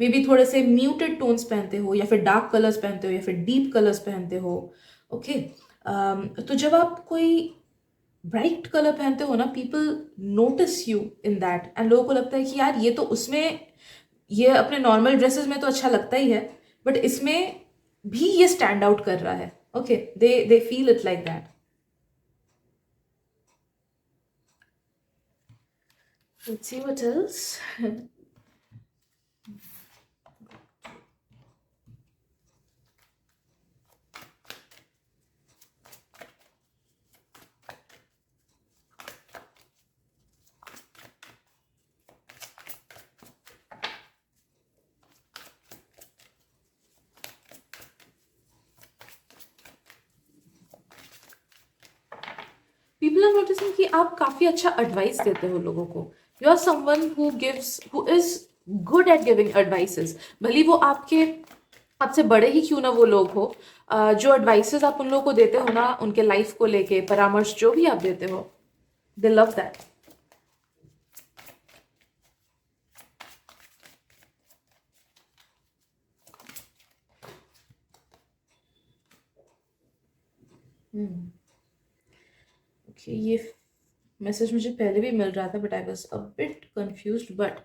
मे बी थोड़े से म्यूटेड टोन्स पहनते हो, या फिर डार्क कलर्स पहनते हो, या फिर डीप कलर्स पहनते हो। ओके, तो जब आप कोई ब्राइट कलर पहनते हो ना, people notice you in that, and लोगों को लगता है कि यार ये तो उसमें, ये अपने नॉर्मल ड्रेसेस में तो अच्छा लगता ही है, बट इसमें भी ये स्टैंड आउट कर रहा है. Okay, they feel it like that. Let's see what else. People are noticing कि आप काफी अच्छा एडवाइस देते हो लोगों को. You are someone who is good at giving advices. भले वो आपसे बड़े ही क्यों ना वो लोग हो, जो एडवाइसेस आप उन लोगों को देते हो ना, उनके लाइफ को लेके परामर्श जो भी आप देते हो, दे लव दैट. ओके, ये मैसेज मुझे पहले भी मिल रहा था, but I was a bit confused. But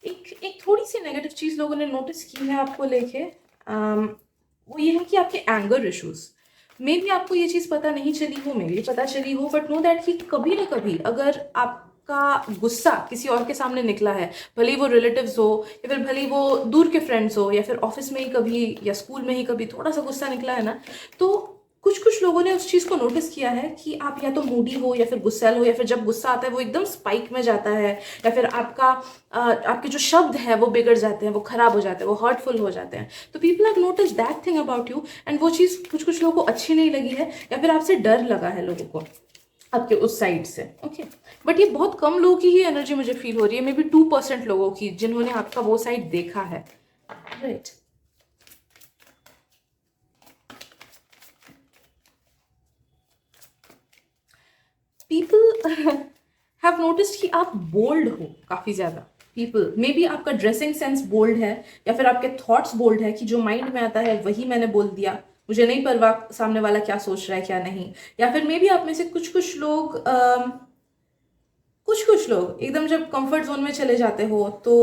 एक एक थोड़ी सी नेगेटिव चीज़ लोगों ने नोटिस की है आपको लेके. वो ये है कि आपके एंगर इश्यूज. मे भी आपको ये चीज़ पता नहीं चली हो, मे भी पता चली हो, बट नो दैट कि कभी ना कभी अगर आपका गुस्सा किसी और के सामने निकला है, भले ही वो रिलेटिव्स हो, या फिर भले ही वो दूर के फ्रेंड्स हो, या फिर ऑफिस में ही कभी या स्कूल में ही कभी थोड़ा सा गुस्सा निकला है ना, तो कुछ कुछ लोगों ने उस चीज़ को नोटिस किया है कि आप या तो मूडी हो या फिर गुस्सैल हो, या फिर जब गुस्सा आता है वो एकदम स्पाइक में जाता है, या फिर आपके जो शब्द है वो बिगड़ जाते हैं, वो खराब हो जाते हैं, वो हर्टफुल हो जाते हैं. तो people have notice that thing about you, and वो चीज़ कुछ कुछ लोगों को अच्छी नहीं लगी है, या फिर आपसे डर लगा है लोगों को आपके उस साइड से. ओके, बट ये बहुत कम लोगों की ही एनर्जी मुझे फील हो रही है, मे बी 2% लोगों की जिन्होंने आपका वो साइड देखा है. राइट. पीपल हैव नोटिस्ड कि आप बोल्ड हो काफ़ी ज़्यादा. पीपल मे बी आपका ड्रेसिंग सेंस बोल्ड है, या फिर आपके थॉट्स बोल्ड है कि जो माइंड में आता है वही मैंने बोल दिया, मुझे नहीं परवाह सामने वाला क्या सोच रहा है क्या नहीं. या फिर मे बी आप में से कुछ कुछ लोग एकदम जब कंफर्ट जोन में चले जाते हो तो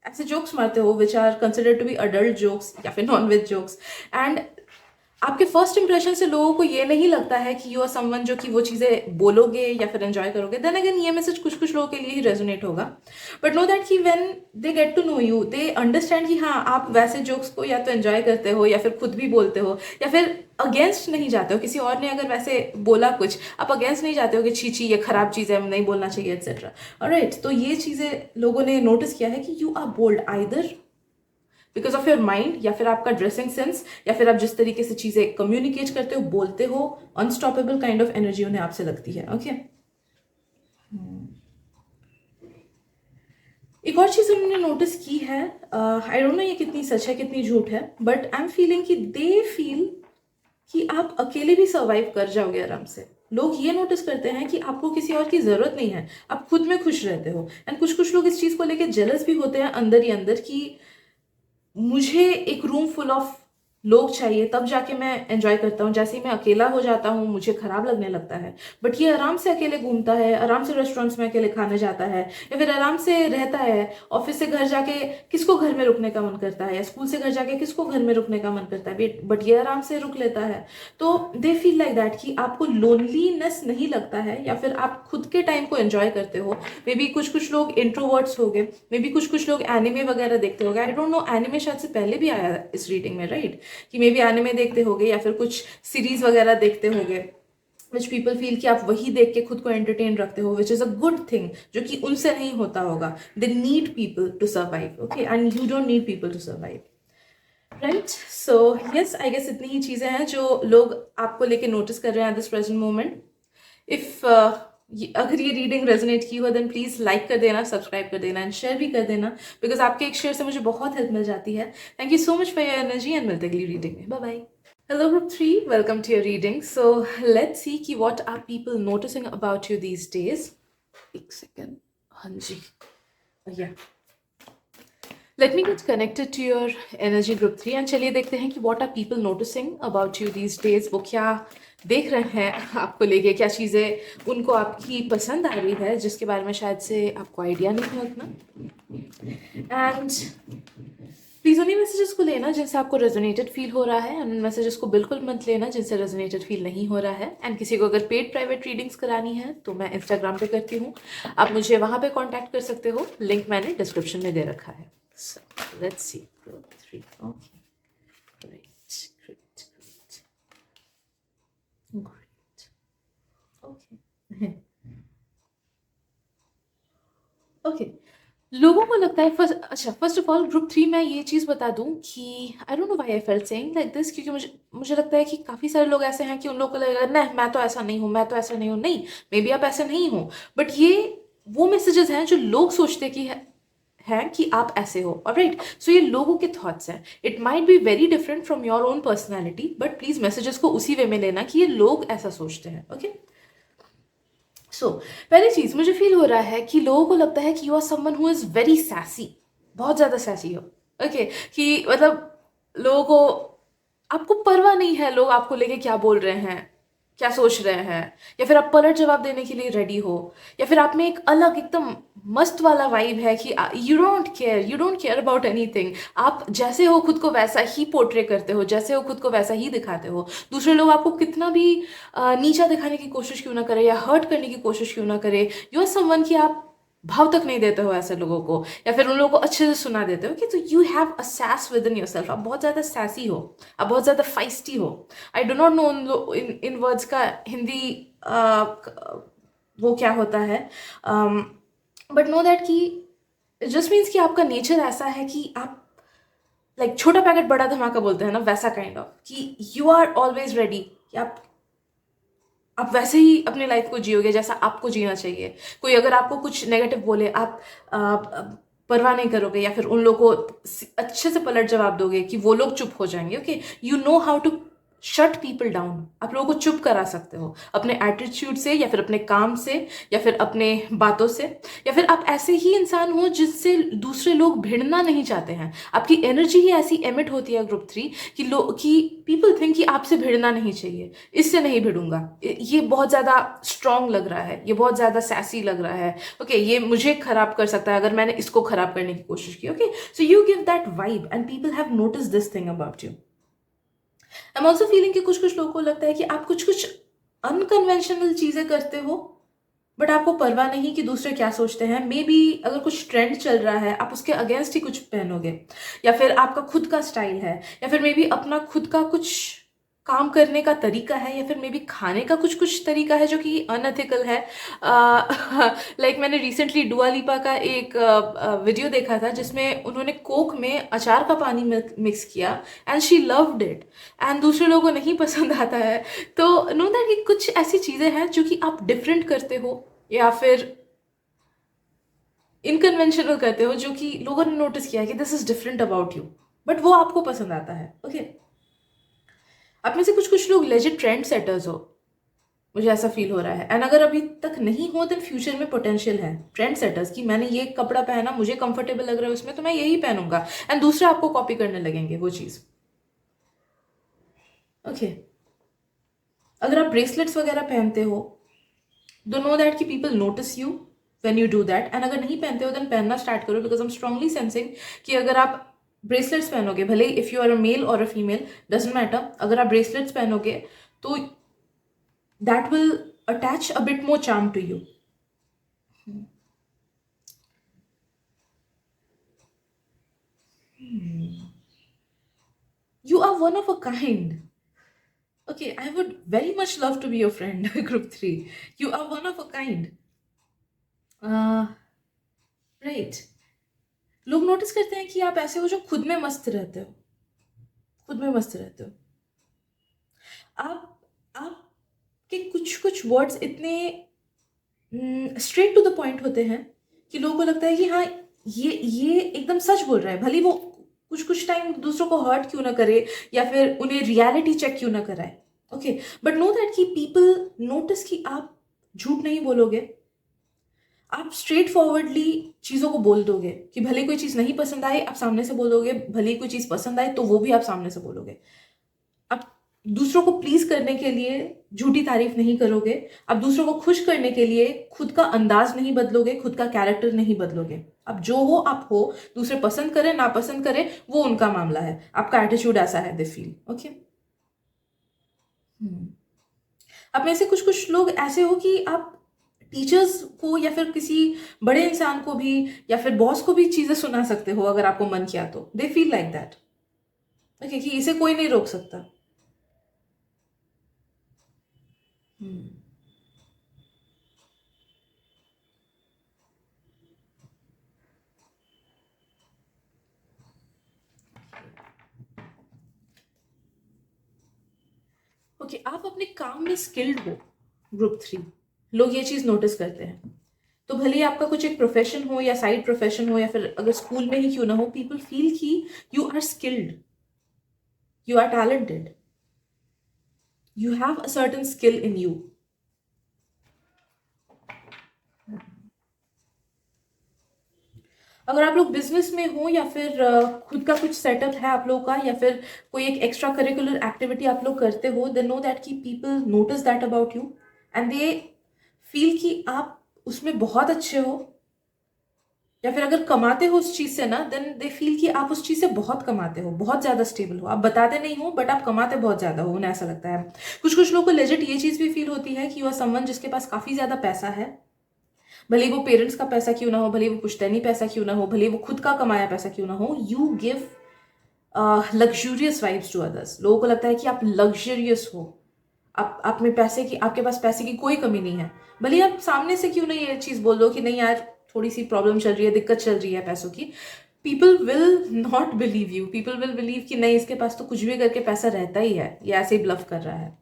ऐसे जोक्स मारते हो which are considered to be adult jokes या फिर नॉन वेज जोक्स. एंड आपके फर्स्ट इंप्रेशन से लोगों को ये नहीं लगता है कि यू आर समवन जो कि वो चीज़ें बोलोगे या फिर एंजॉय करोगे. देन अगेन ये मैसेज कुछ कुछ लोगों के लिए ही रेजोनेट होगा, बट नो दैट कि when they get to know you, they understand कि हाँ, आप वैसे जोक्स को या तो एंजॉय करते हो, या फिर खुद भी बोलते हो, या फिर अगेंस्ट नहीं जाते हो. किसी और ने अगर वैसे बोला कुछ, आप अगेंस्ट नहीं जाते हो कि छी छी ये खराब चीज़ है, नहीं बोलना चाहिए, एक्सेट्रा. ऑलराइट, तो ये चीज़ें लोगों ने नोटिस किया है कि you are bold either because of your mind, या फिर आपका ड्रेसिंग सेंस, या फिर आप जिस तरीके से चीज़ें कम्युनिकेट करते हो, बोलते हो, अनस्टॉपेबल काइंड ऑफ एनर्जी उन्हें आपसे लगती है. ओके. एक और चीज़ उन्होंने नोटिस की है, आई डोंट नो ये कितनी सच है कितनी झूठ है, बट आई एम फीलिंग कि दे फील कि आप अकेले भी सर्वाइव कर जाओगे आराम से. लोग ये नोटिस करते हैं कि आपको किसी और की ज़रूरत नहीं है, आप खुद में खुश रहते हो. एंड कुछ कुछ लोग इस चीज़ को लेके जेलस भी होते हैं अंदर ही अंदर कि मुझे एक रूम फुल ऑफ लोग चाहिए तब जाके मैं एंजॉय करता हूँ, जैसे ही मैं अकेला हो जाता हूँ मुझे खराब लगने लगता है. बट ये आराम से अकेले घूमता है, आराम से रेस्टोरेंट्स में अकेले खाने जाता है, या फिर आराम से रहता है. ऑफिस से घर जाके किसको घर में रुकने का मन करता है, या स्कूल से घर जाके किसको घर में रुकने का मन करता है, बट ये आराम से रुक लेता है. तो दे फील लाइक दैट कि आपको लोनलीनेस नहीं लगता है, या फिर आप खुद के टाइम को एंजॉय करते हो. मे बी कुछ कुछ लोग इंट्रोवर्ट्स हो गए, मे बी कुछ कुछ लोग एनिमे वगैरह देखते हो गए. आई डोंट नो, एनिमे शायद से पहले भी आया इस रीडिंग में, राइट? कि मे बी एनिमे देखते होगे, या फिर कुछ सीरीज वगैरह देखते होगे विच पीपल फील कि आप वही देख के खुद को एंटरटेन रखते हो, which is a good thing, जो कि उनसे नहीं होता होगा. They need people to survive. Okay, and you don't need people to survive. Right. So yes, I guess इतनी ही चीज़ें हैं जो लोग आपको लेके नोटिस कर रहे हैं eight this present moment. If अगर ये रीडिंग रेजोनेट की हो, देन प्लीज़ लाइक कर देना, सब्सक्राइब कर देना, एंड शेयर भी कर देना, बिकॉज आपके एक शेयर से मुझे बहुत हेल्प मिल जाती है. Thank you so much for your energy, and मिलते अगली रीडिंग में. Bye bye. Hello, Group 3. Welcome to your reading. So, let's see ki what are people noticing about you these days. एक second. Hanji. Yeah. Let me get connected to your energy group 3 and चलिए देखते हैं कि what are people noticing about you these days. वो क्या देख रहे हैं आपको लेके, क्या चीज़ें उनको आपकी पसंद आ रही है जिसके बारे में शायद से आपको आइडिया नहीं है उतना। एंड प्लीज़ उन्हीं मैसेजेस को लेना जिनसे आपको रेजोनेटेड फील हो रहा है, एंड उन मैसेजेस को बिल्कुल मत लेना जिनसे रेजोनेटेड फील नहीं हो रहा है। एंड किसी को अगर पेड प्राइवेट रीडिंग्स करानी है तो मैं इंस्टाग्राम पे करती हूँ, आप मुझे वहाँ पे कांटेक्ट कर सकते हो, लिंक मैंने डिस्क्रिप्शन में दे रखा है। So let's see, 3, okay, great great great, okay okay. लोगों को लगता है फर्स्ट ऑफ ऑल ग्रुप 3 में ये चीज़ बता दूं कि आई don't know why I felt saying like this, क्योंकि मुझे लगता है कि काफ़ी सारे लोग ऐसे हैं कि उन लोगों को लगेगा नहीं मैं तो ऐसा नहीं हूँ, मैं तो ऐसा नहीं हूँ। नहीं, मे बी आप ऐसे नहीं हो, बट ये वो मैसेजेस हैं जो लोग सोचते कि है कि आप ऐसे हो, ऑलराइट। सो ये लोगों के थॉट्स हैं, it might be very different from your own personality, but please messages को उसी वे में लेना कि ये लोग ऐसा सोचते हैं, ओके। सो पहली चीज मुझे फील हो रहा है कि लोगों को लगता है कि you are someone who is very sassy, बहुत ज्यादा सैसी हो, ओके कि मतलब लोगों को, आपको परवाह नहीं है लोग आपको लेके क्या बोल रहे हैं, क्या सोच रहे हैं, या फिर आप पलट जवाब देने के लिए रेडी हो, या फिर आप में एक अलग एकदम मस्त वाला वाइब है कि you don't care about anything. आप जैसे हो खुद को वैसा ही पोर्ट्रे करते हो, जैसे हो खुद को वैसा ही दिखाते हो। दूसरे लोग आपको कितना भी नीचा दिखाने की कोशिश क्यों ना करे या हर्ट करने की कोशिश क्यों ना करे, यू आर समवन कि आप भाव तक नहीं देते हो ऐसे लोगों को, या फिर उन लोगों को अच्छे से सुना देते हो कि तो you have a sass within yourself, आप बहुत ज़्यादा सैसी हो, आप बहुत ज़्यादा फाइस्टी हो। I do not no in words का हिंदी वो क्या होता है, बट नो दैट कि इट जस्ट मीन्स कि आपका नेचर ऐसा है कि आप लाइक छोटा पैकेट बड़ा धमाका बोलते हैं ना, वैसा काइंड ऑफ कि यू आर ऑलवेज रेडी कि आप वैसे ही अपने लाइफ को जियोगे जैसा आपको जीना चाहिए। कोई अगर आपको कुछ नेगेटिव बोले, आप परवाह नहीं करोगे, या फिर उन लोगों को अच्छे से पलट जवाब दोगे कि वो लोग चुप हो जाएंगे, okay. You know how to shut people down, आप लोगों को चुप करा सकते हो अपने एटीट्यूड से, या फिर अपने काम से, या फिर अपने बातों से, या फिर आप ऐसे ही इंसान हो जिससे दूसरे लोग भिड़ना नहीं चाहते हैं। आपकी एनर्जी ही ऐसी एमिट होती है ग्रुप 3 कि पीपल थिंक कि आपसे भिड़ना नहीं चाहिए, इससे नहीं भिड़ूंगा, ये बहुत ज़्यादा स्ट्रांग लग रहा है, ये बहुत ज़्यादा सैसी लग रहा है, ओके ये मुझे खराब कर सकता है अगर मैंने इसको खराब करने की कोशिश की, okay. So you give that vibe and people have notice this thing about you. I am also feeling कि कुछ कुछ लोगों को लगता है कि आप कुछ कुछ अनकन्वेंशनल चीज़ें करते हो, बट आपको परवाह नहीं कि दूसरे क्या सोचते हैं। मे बी अगर कुछ ट्रेंड चल रहा है आप उसके अगेंस्ट ही कुछ पहनोगे, या फिर आपका खुद का स्टाइल है, या फिर मे बी अपना खुद का कुछ काम करने का तरीका है, या फिर मे बी खाने का कुछ कुछ तरीका है जो कि अनएथिकल है। लाइक मैंने रिसेंटली दुआ लिपा का एक वीडियो देखा था जिसमें उन्होंने कोक में अचार का पानी मिक्स किया, and she loved it, and दूसरे लोगों को नहीं पसंद आता है। तो नो दैट कि कुछ ऐसी चीज़ें हैं जो कि आप डिफरेंट करते हो या फिर इनकन्वेंशनल करते हो, जो कि लोगों ने नोटिस किया है कि this is different about you, but वो आपको पसंद आता है, ओके। आप में से कुछ कुछ लोग लेजिट ट्रेंड सेटर्स हो, मुझे ऐसा फील हो रहा है। एंड अगर अभी तक नहीं हो देन फ्यूचर में पोटेंशियल है ट्रेंड सेटर्स की, मैंने ये कपड़ा पहना, मुझे कंफर्टेबल लग रहा है उसमें, तो मैं यही पहनूंगा, एंड दूसरे आपको कॉपी करने लगेंगे वो चीज़, ओके। अगर आप ब्रेसलेट्स वगैरह पहनते हो, डू नो दैट कि people notice you when you do that, and अगर नहीं पहनते हो देन पहनना स्टार्ट करो, because I am strongly sensing कि अगर आप ब्रेसलेट्स पहनोगे, भले if you are a male और अ फीमेल डजंट मैटर, अगर आप ब्रेसलेट्स पहनोगे तो that will attach a bit more charm to you. You are one of a kind. Okay, I would very much love to be your friend, group 3. You are one of a kind. Uh, right. लोग notice करते हैं कि आप ऐसे हो जो खुद में मस्त रहते हो, खुद में मस्त रहते हो। आपके कुछ कुछ वर्ड्स इतने स्ट्रेट टू द पॉइंट होते हैं कि लोगों को लगता है कि हाँ ये एकदम सच बोल रहा है, भले वो कुछ कुछ टाइम दूसरों को हर्ट क्यों ना करे या फिर उन्हें रियलिटी चेक क्यों ना कराए, ओके। बट नो दैट कि पीपल नोटिस कि आप झूठ नहीं बोलोगे, आप स्ट्रेट फॉरवर्डली चीज़ों को बोल दोगे कि भले कोई चीज़ नहीं पसंद आए आप सामने से बोलोगे, भले कोई चीज़ पसंद आए तो वो भी आप सामने से बोलोगे। आप दूसरों को प्लीज करने के लिए झूठी तारीफ नहीं करोगे, आप दूसरों को खुश करने के लिए खुद का अंदाज नहीं बदलोगे, खुद का कैरेक्टर नहीं बदलोगे। अब जो हो आप हो, दूसरे पसंद करें ना पसंद करें वो उनका मामला है, आपका एटीट्यूड ऐसा है, दे फील ओके। अब में से कुछ कुछ लोग ऐसे हो कि आप टीचर्स को या फिर किसी बड़े इंसान को भी या फिर बॉस को भी चीजें सुना सकते हो अगर आपको मन किया तो, दे फील लाइक दैट ओके, कि इसे कोई नहीं रोक सकता। ओके आप अपने काम में स्किल्ड हो, ग्रुप 3 लोग ये चीज नोटिस करते हैं। तो भले ही आपका कुछ एक प्रोफेशन हो या साइड प्रोफेशन हो या फिर अगर स्कूल में ही क्यों ना हो, पीपल फील कि you are skilled, you are talented, you have a certain skill in you. अगर आप लोग बिजनेस में हो या फिर खुद का कुछ सेटअप है आप लोगों का या फिर कोई एक एक्स्ट्रा करिकुलर एक्टिविटी आप लोग करते हो, दे नो दैट कि people notice that about you and they feel कि आप उसमें बहुत अच्छे हो। या फिर अगर कमाते हो उस चीज से ना, देन दे फील कि आप उस चीज से बहुत कमाते हो, बहुत ज्यादा स्टेबल हो, आप बताते नहीं हो बट आप कमाते बहुत ज्यादा हो, उन्हें ऐसा लगता है। कुछ कुछ लोगों को लेजिट ये चीज भी फील होती है कि वह समवन जिसके पास काफी ज्यादा पैसा है, भले ही वो पेरेंट्स का पैसा क्यों ना हो, भले ही वो पुश्तैनी पैसा क्यों ना हो, भले ही वो खुद का कमाया पैसा क्यों ना हो, you give luxurious vibes to others. लोगों को लगता है कि आप लग्जरियस हो, आप में पैसे की, आपके पास पैसे की कोई कमी नहीं है। भले ही आप सामने से क्यों नहीं ये चीज बोल दो कि नहीं यार थोड़ी सी प्रॉब्लम चल रही है, दिक्कत चल रही है पैसों की, people will not believe you, people will believe कि नहीं इसके पास तो कुछ भी करके पैसा रहता ही है, ये ऐसे ही ब्लफ कर रहा है।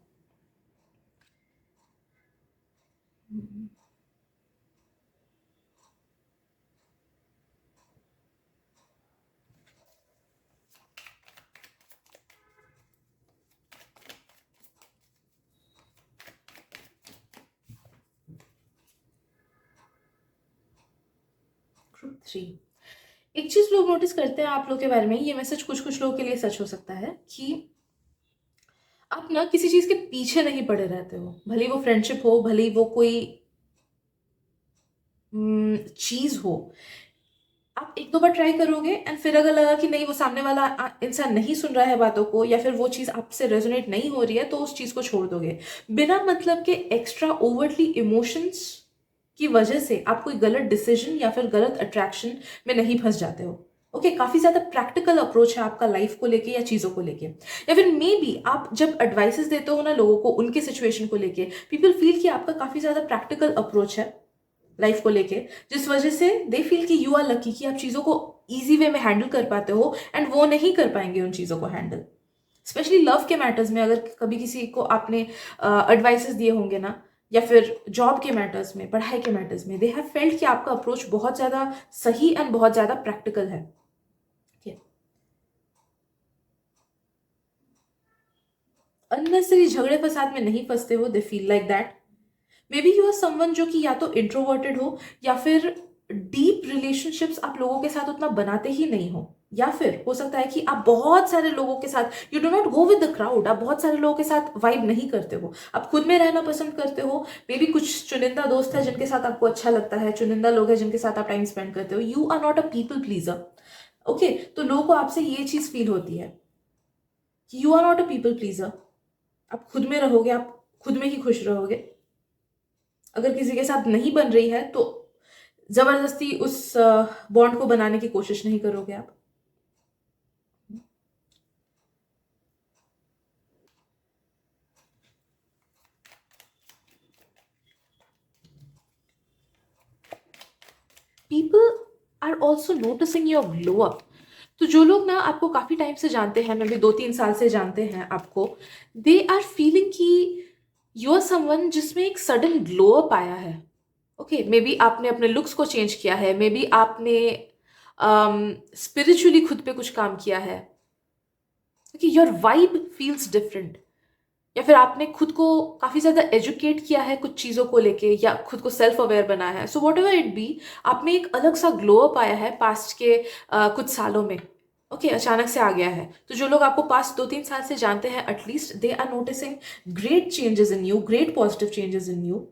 ग्रुप 3 एक चीज लोग नोटिस करते हैं आप लोग के बारे में, ये मैसेज कुछ कुछ लोगों के लिए सच हो सकता है कि आप ना किसी चीज के पीछे नहीं पड़े रहते हो, भले ही वो फ्रेंडशिप हो, भले ही वो कोई चीज हो। आप एक दो बार ट्राई करोगे एंड फिर अगर लगा कि नहीं वो सामने वाला इंसान नहीं सुन रहा है बातों को या फिर वो चीज आपसे रेजोनेट नहीं हो रही है, तो उस चीज को छोड़ दोगे बिना मतलब के एक्स्ट्रा ओवरटली इमोशंस की वजह से आप कोई गलत डिसीजन या फिर गलत अट्रैक्शन में नहीं फंस जाते हो। ओके काफी ज्यादा प्रैक्टिकल अप्रोच है आपका लाइफ को लेके या चीजों को लेके। या फिर मे बी आप जब एडवाइसेस देते हो ना लोगों को उनके सिचुएशन को लेके, पीपल फील कि आपका काफी ज्यादा प्रैक्टिकल अप्रोच है लाइफ को लेके, जिस वजह से दे फील कि यू आर लकी कि आप चीज़ों को इजी वे में हैंडल कर पाते हो एंड वो नहीं कर पाएंगे उन चीज़ों को हैंडल। स्पेशली लव के मैटर्स में अगर कभी किसी को आपने एडवाइसेस दिए होंगे ना, या फिर जॉब के मैटर्स में, पढ़ाई के मैटर्स में, दे हैव फेल्ट कि आपका अप्रोच बहुत ज़्यादा सही एंड बहुत ज़्यादा प्रैक्टिकल है। अननेसेसरी झगड़े फसाद में नहीं फंसते हो, they feel like that. Maybe you are someone जो कि या तो इंट्रोवर्टेड हो या फिर डीप रिलेशनशिप्स आप लोगों के साथ उतना बनाते ही नहीं हो, या फिर हो सकता है कि आप बहुत सारे लोगों के साथ, you do not go with the crowd, आप बहुत सारे लोगों के साथ वाइब नहीं करते हो, आप खुद में रहना पसंद करते हो। मे बी कुछ चुनिंदा दोस्त है जिनके साथ आपको अच्छा लगता है, चुनिंदा लोग हैं जिनके साथ आप टाइम स्पेंड करते हो, you are not a people pleaser. Okay तो लोगों को आपसे ये चीज फील होती है कि you are not a people pleaser, आप खुद में रहोगे, आप खुद में ही खुश रहोगे। अगर किसी के साथ नहीं बन रही है तो जबरदस्ती उस बॉन्ड को बनाने की कोशिश नहीं करोगे आप। People are also noticing your glow up. तो जो लोग ना आपको काफी टाइम से जानते हैं, मे बी 2-3 साल से जानते हैं आपको, दे आर फीलिंग कि यू आर समवन जिसमें एक सडन ग्लो अप आया है। ओके मे बी आपने अपने लुक्स को चेंज किया है, मे बी आपने स्पिरिचुअली खुद पे कुछ काम किया है, क्योंकि योर वाइब फील्स डिफरेंट। या फिर आपने खुद को काफी ज्यादा एजुकेट किया है कुछ चीजों को लेके या खुद को सेल्फ अवेयर बनाया है, so what ever it be, आप में एक अलग सा ग्लो अप आया है पास्ट के कुछ सालों में। ओके, अचानक से आ गया है। तो जो लोग आपको पास्ट 2-3 साल से जानते हैं, at least they are noticing great changes in you, great positive changes in you.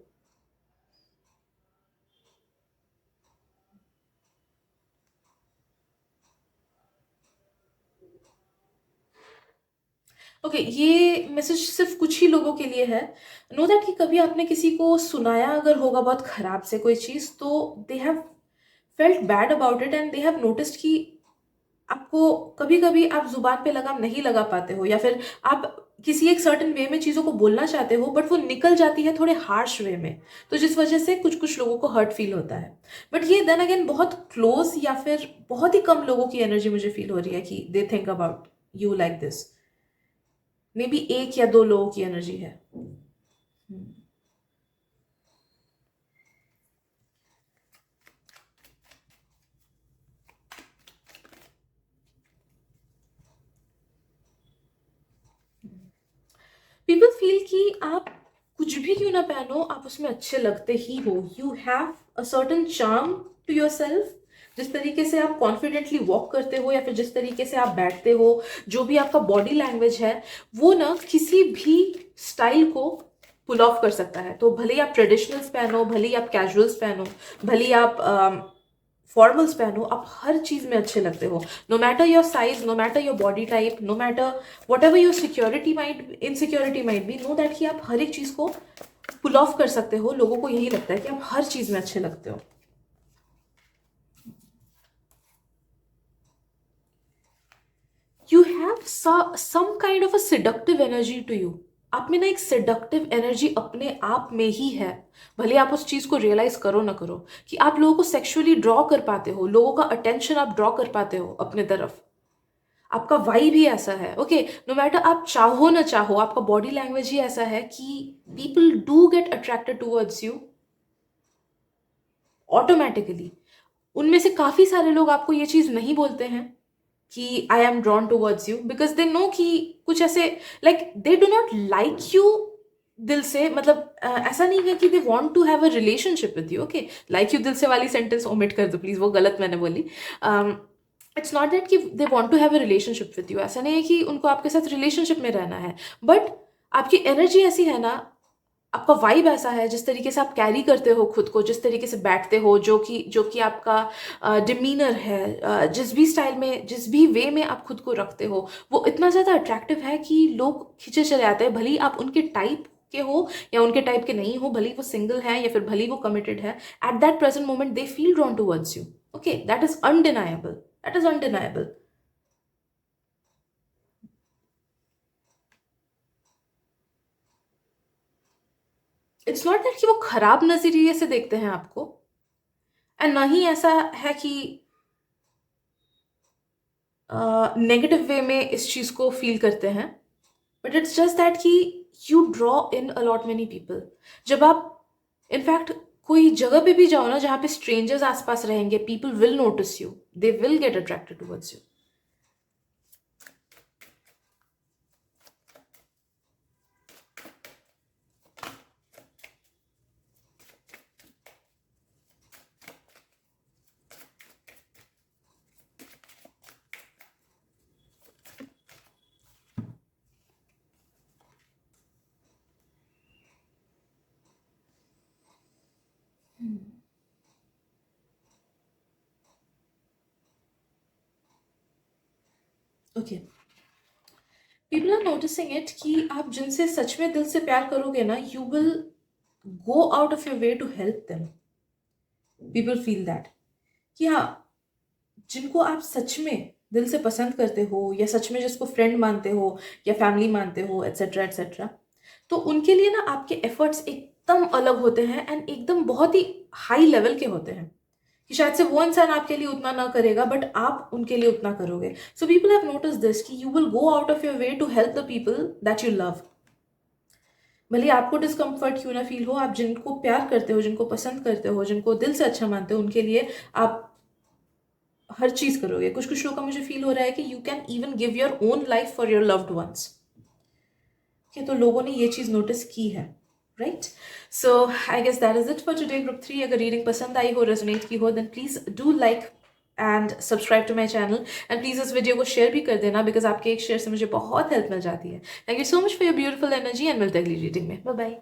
Okay, ये मैसेज सिर्फ कुछ ही लोगों के लिए है। नो दैट कि कभी आपने किसी को सुनाया अगर होगा बहुत खराब से कोई चीज़, तो they have felt bad about it and they have noticed कि आपको कभी कभी आप जुबान पे लगाम नहीं लगा पाते हो, या फिर आप किसी एक सर्टेन वे में चीज़ों को बोलना चाहते हो बट वो निकल जाती है थोड़े हार्श वे में, तो जिस वजह से कुछ कुछ लोगों को हर्ट फील होता है। बट ये देन अगेन बहुत क्लोज या फिर बहुत ही कम लोगों की एनर्जी मुझे फील हो रही है कि they think about you like this. May be 1 या 2 लोगों की एनर्जी है। पीपल फील कि आप कुछ भी क्यों ना पहनो, आप उसमें अच्छे लगते ही हो। You have a certain charm to yourself. जिस तरीके से आप कॉन्फिडेंटली वॉक करते हो या फिर जिस तरीके से आप बैठते हो, जो भी आपका बॉडी लैंग्वेज है, वो ना किसी भी स्टाइल को पुल ऑफ कर सकता है। तो भले ही आप ट्रेडिशनल्स पहनो, भले ही आप कैजुअल्स पहनो, भले ही आप फॉर्मल्स पहनो, आप हर चीज में अच्छे लगते हो। No matter your size, no matter your body type, no matter whatever your security might insecurity might be, know that कि आप हर एक चीज को पुल ऑफ कर सकते हो। लोगों को यही लगता है कि आप हर चीज में अच्छे लगते हो। You have some kind of a seductive energy to you. आप में ना एक सिडक्टिव एनर्जी अपने आप में ही है। भले आप उस चीज को रियलाइज करो ना करो, कि आप लोगों को सेक्सुअली ड्रॉ कर पाते हो, लोगों का अटेंशन आप ड्रॉ कर पाते हो अपने तरफ। आपका वाई भी ऐसा है। ओके, नो मैटर आप चाहो ना चाहो, आपका बॉडी लैंग्वेज ही ऐसा है कि people do get attracted towards you automatically. उनमें से काफी सारे लोग आपको ये चीज नहीं बोलते हैं कि I am drawn towards you, because they know कि कुछ ऐसे like they do not like you दिल से। मतलब ऐसा नहीं है कि they want to have a relationship with you. Okay, like you दिल से वाली सेंटेंस ओमिट कर दो प्लीज, वो गलत मैंने बोली। इट्स नॉट दैट कि they want to have a relationship with you, ऐसा नहीं है कि उनको आपके साथ रिलेशनशिप में रहना है। बट आपकी एनर्जी ऐसी है ना, आपका वाइब ऐसा है, जिस तरीके से आप कैरी करते हो खुद को, जिस तरीके से बैठते हो, जो कि आपका डिमीनर है, जिस भी स्टाइल में, जिस भी वे में आप खुद को रखते हो, वो इतना ज़्यादा अट्रैक्टिव है कि लोग खींचे चले आते हैं। भले ही आप उनके टाइप के हो या उनके टाइप के नहीं हो, भले ही वो सिंगल है या फिर भले ही वो कमिटेड है, at that present moment they feel drawn towards you. Okay, that is undeniable, that is undeniable. It's not that कि वो खराब नजरिए से देखते हैं आपको, एंड ना ही ऐसा है कि नेगेटिव वे में इस चीज को फील करते हैं। बट इट्स जस्ट दैट कि you draw in a lot many people. जब आप इनफैक्ट कोई जगह पे भी जाओ ना जहाँ पे स्ट्रेंजर्स आसपास रहेंगे, people will notice you, they will get attracted towards you. Okay, people are noticing it कि आप जिनसे सच में दिल से प्यार करोगे ना, you will go out of your way to help them. People feel that कि हाँ, जिनको आप सच में दिल से पसंद करते हो, या सच में जिसको फ्रेंड मानते हो या फैमिली मानते हो, एट्सेट्रा एट्सेट्रा, तो उनके लिए ना आपके एफर्ट्स एकदम अलग होते हैं एंड एकदम बहुत ही हाई लेवल के होते हैं, कि शायद से वो इंसान आपके लिए उतना ना करेगा बट आप उनके लिए उतना करोगे। So people have notice this कि you will go out of your way to help the people that you love. भले आपको डिस्कम्फर्ट क्यों ना फील हो, आप जिनको प्यार करते हो, जिनको पसंद करते हो, जिनको दिल से अच्छा मानते हो, उनके लिए आप हर चीज करोगे। कुछ कुछ लोगों का मुझे फील हो रहा है कि you can even give your own life for your loved ones. कि तो लोगों ने ये चीज नोटिस की है, right? So I guess that is it for today group 3। अगर रीडिंग पसंद आई हो, रेजोनेट की हो, then please do like and subscribe to my channel and please इस वीडियो को शेयर भी कर देना बिकॉज आपके एक शेयर से मुझे बहुत हेल्प मिल जाती है। Thank you so much for your beautiful energy and मिलते हैं अगली रीडिंग में। Bye bye.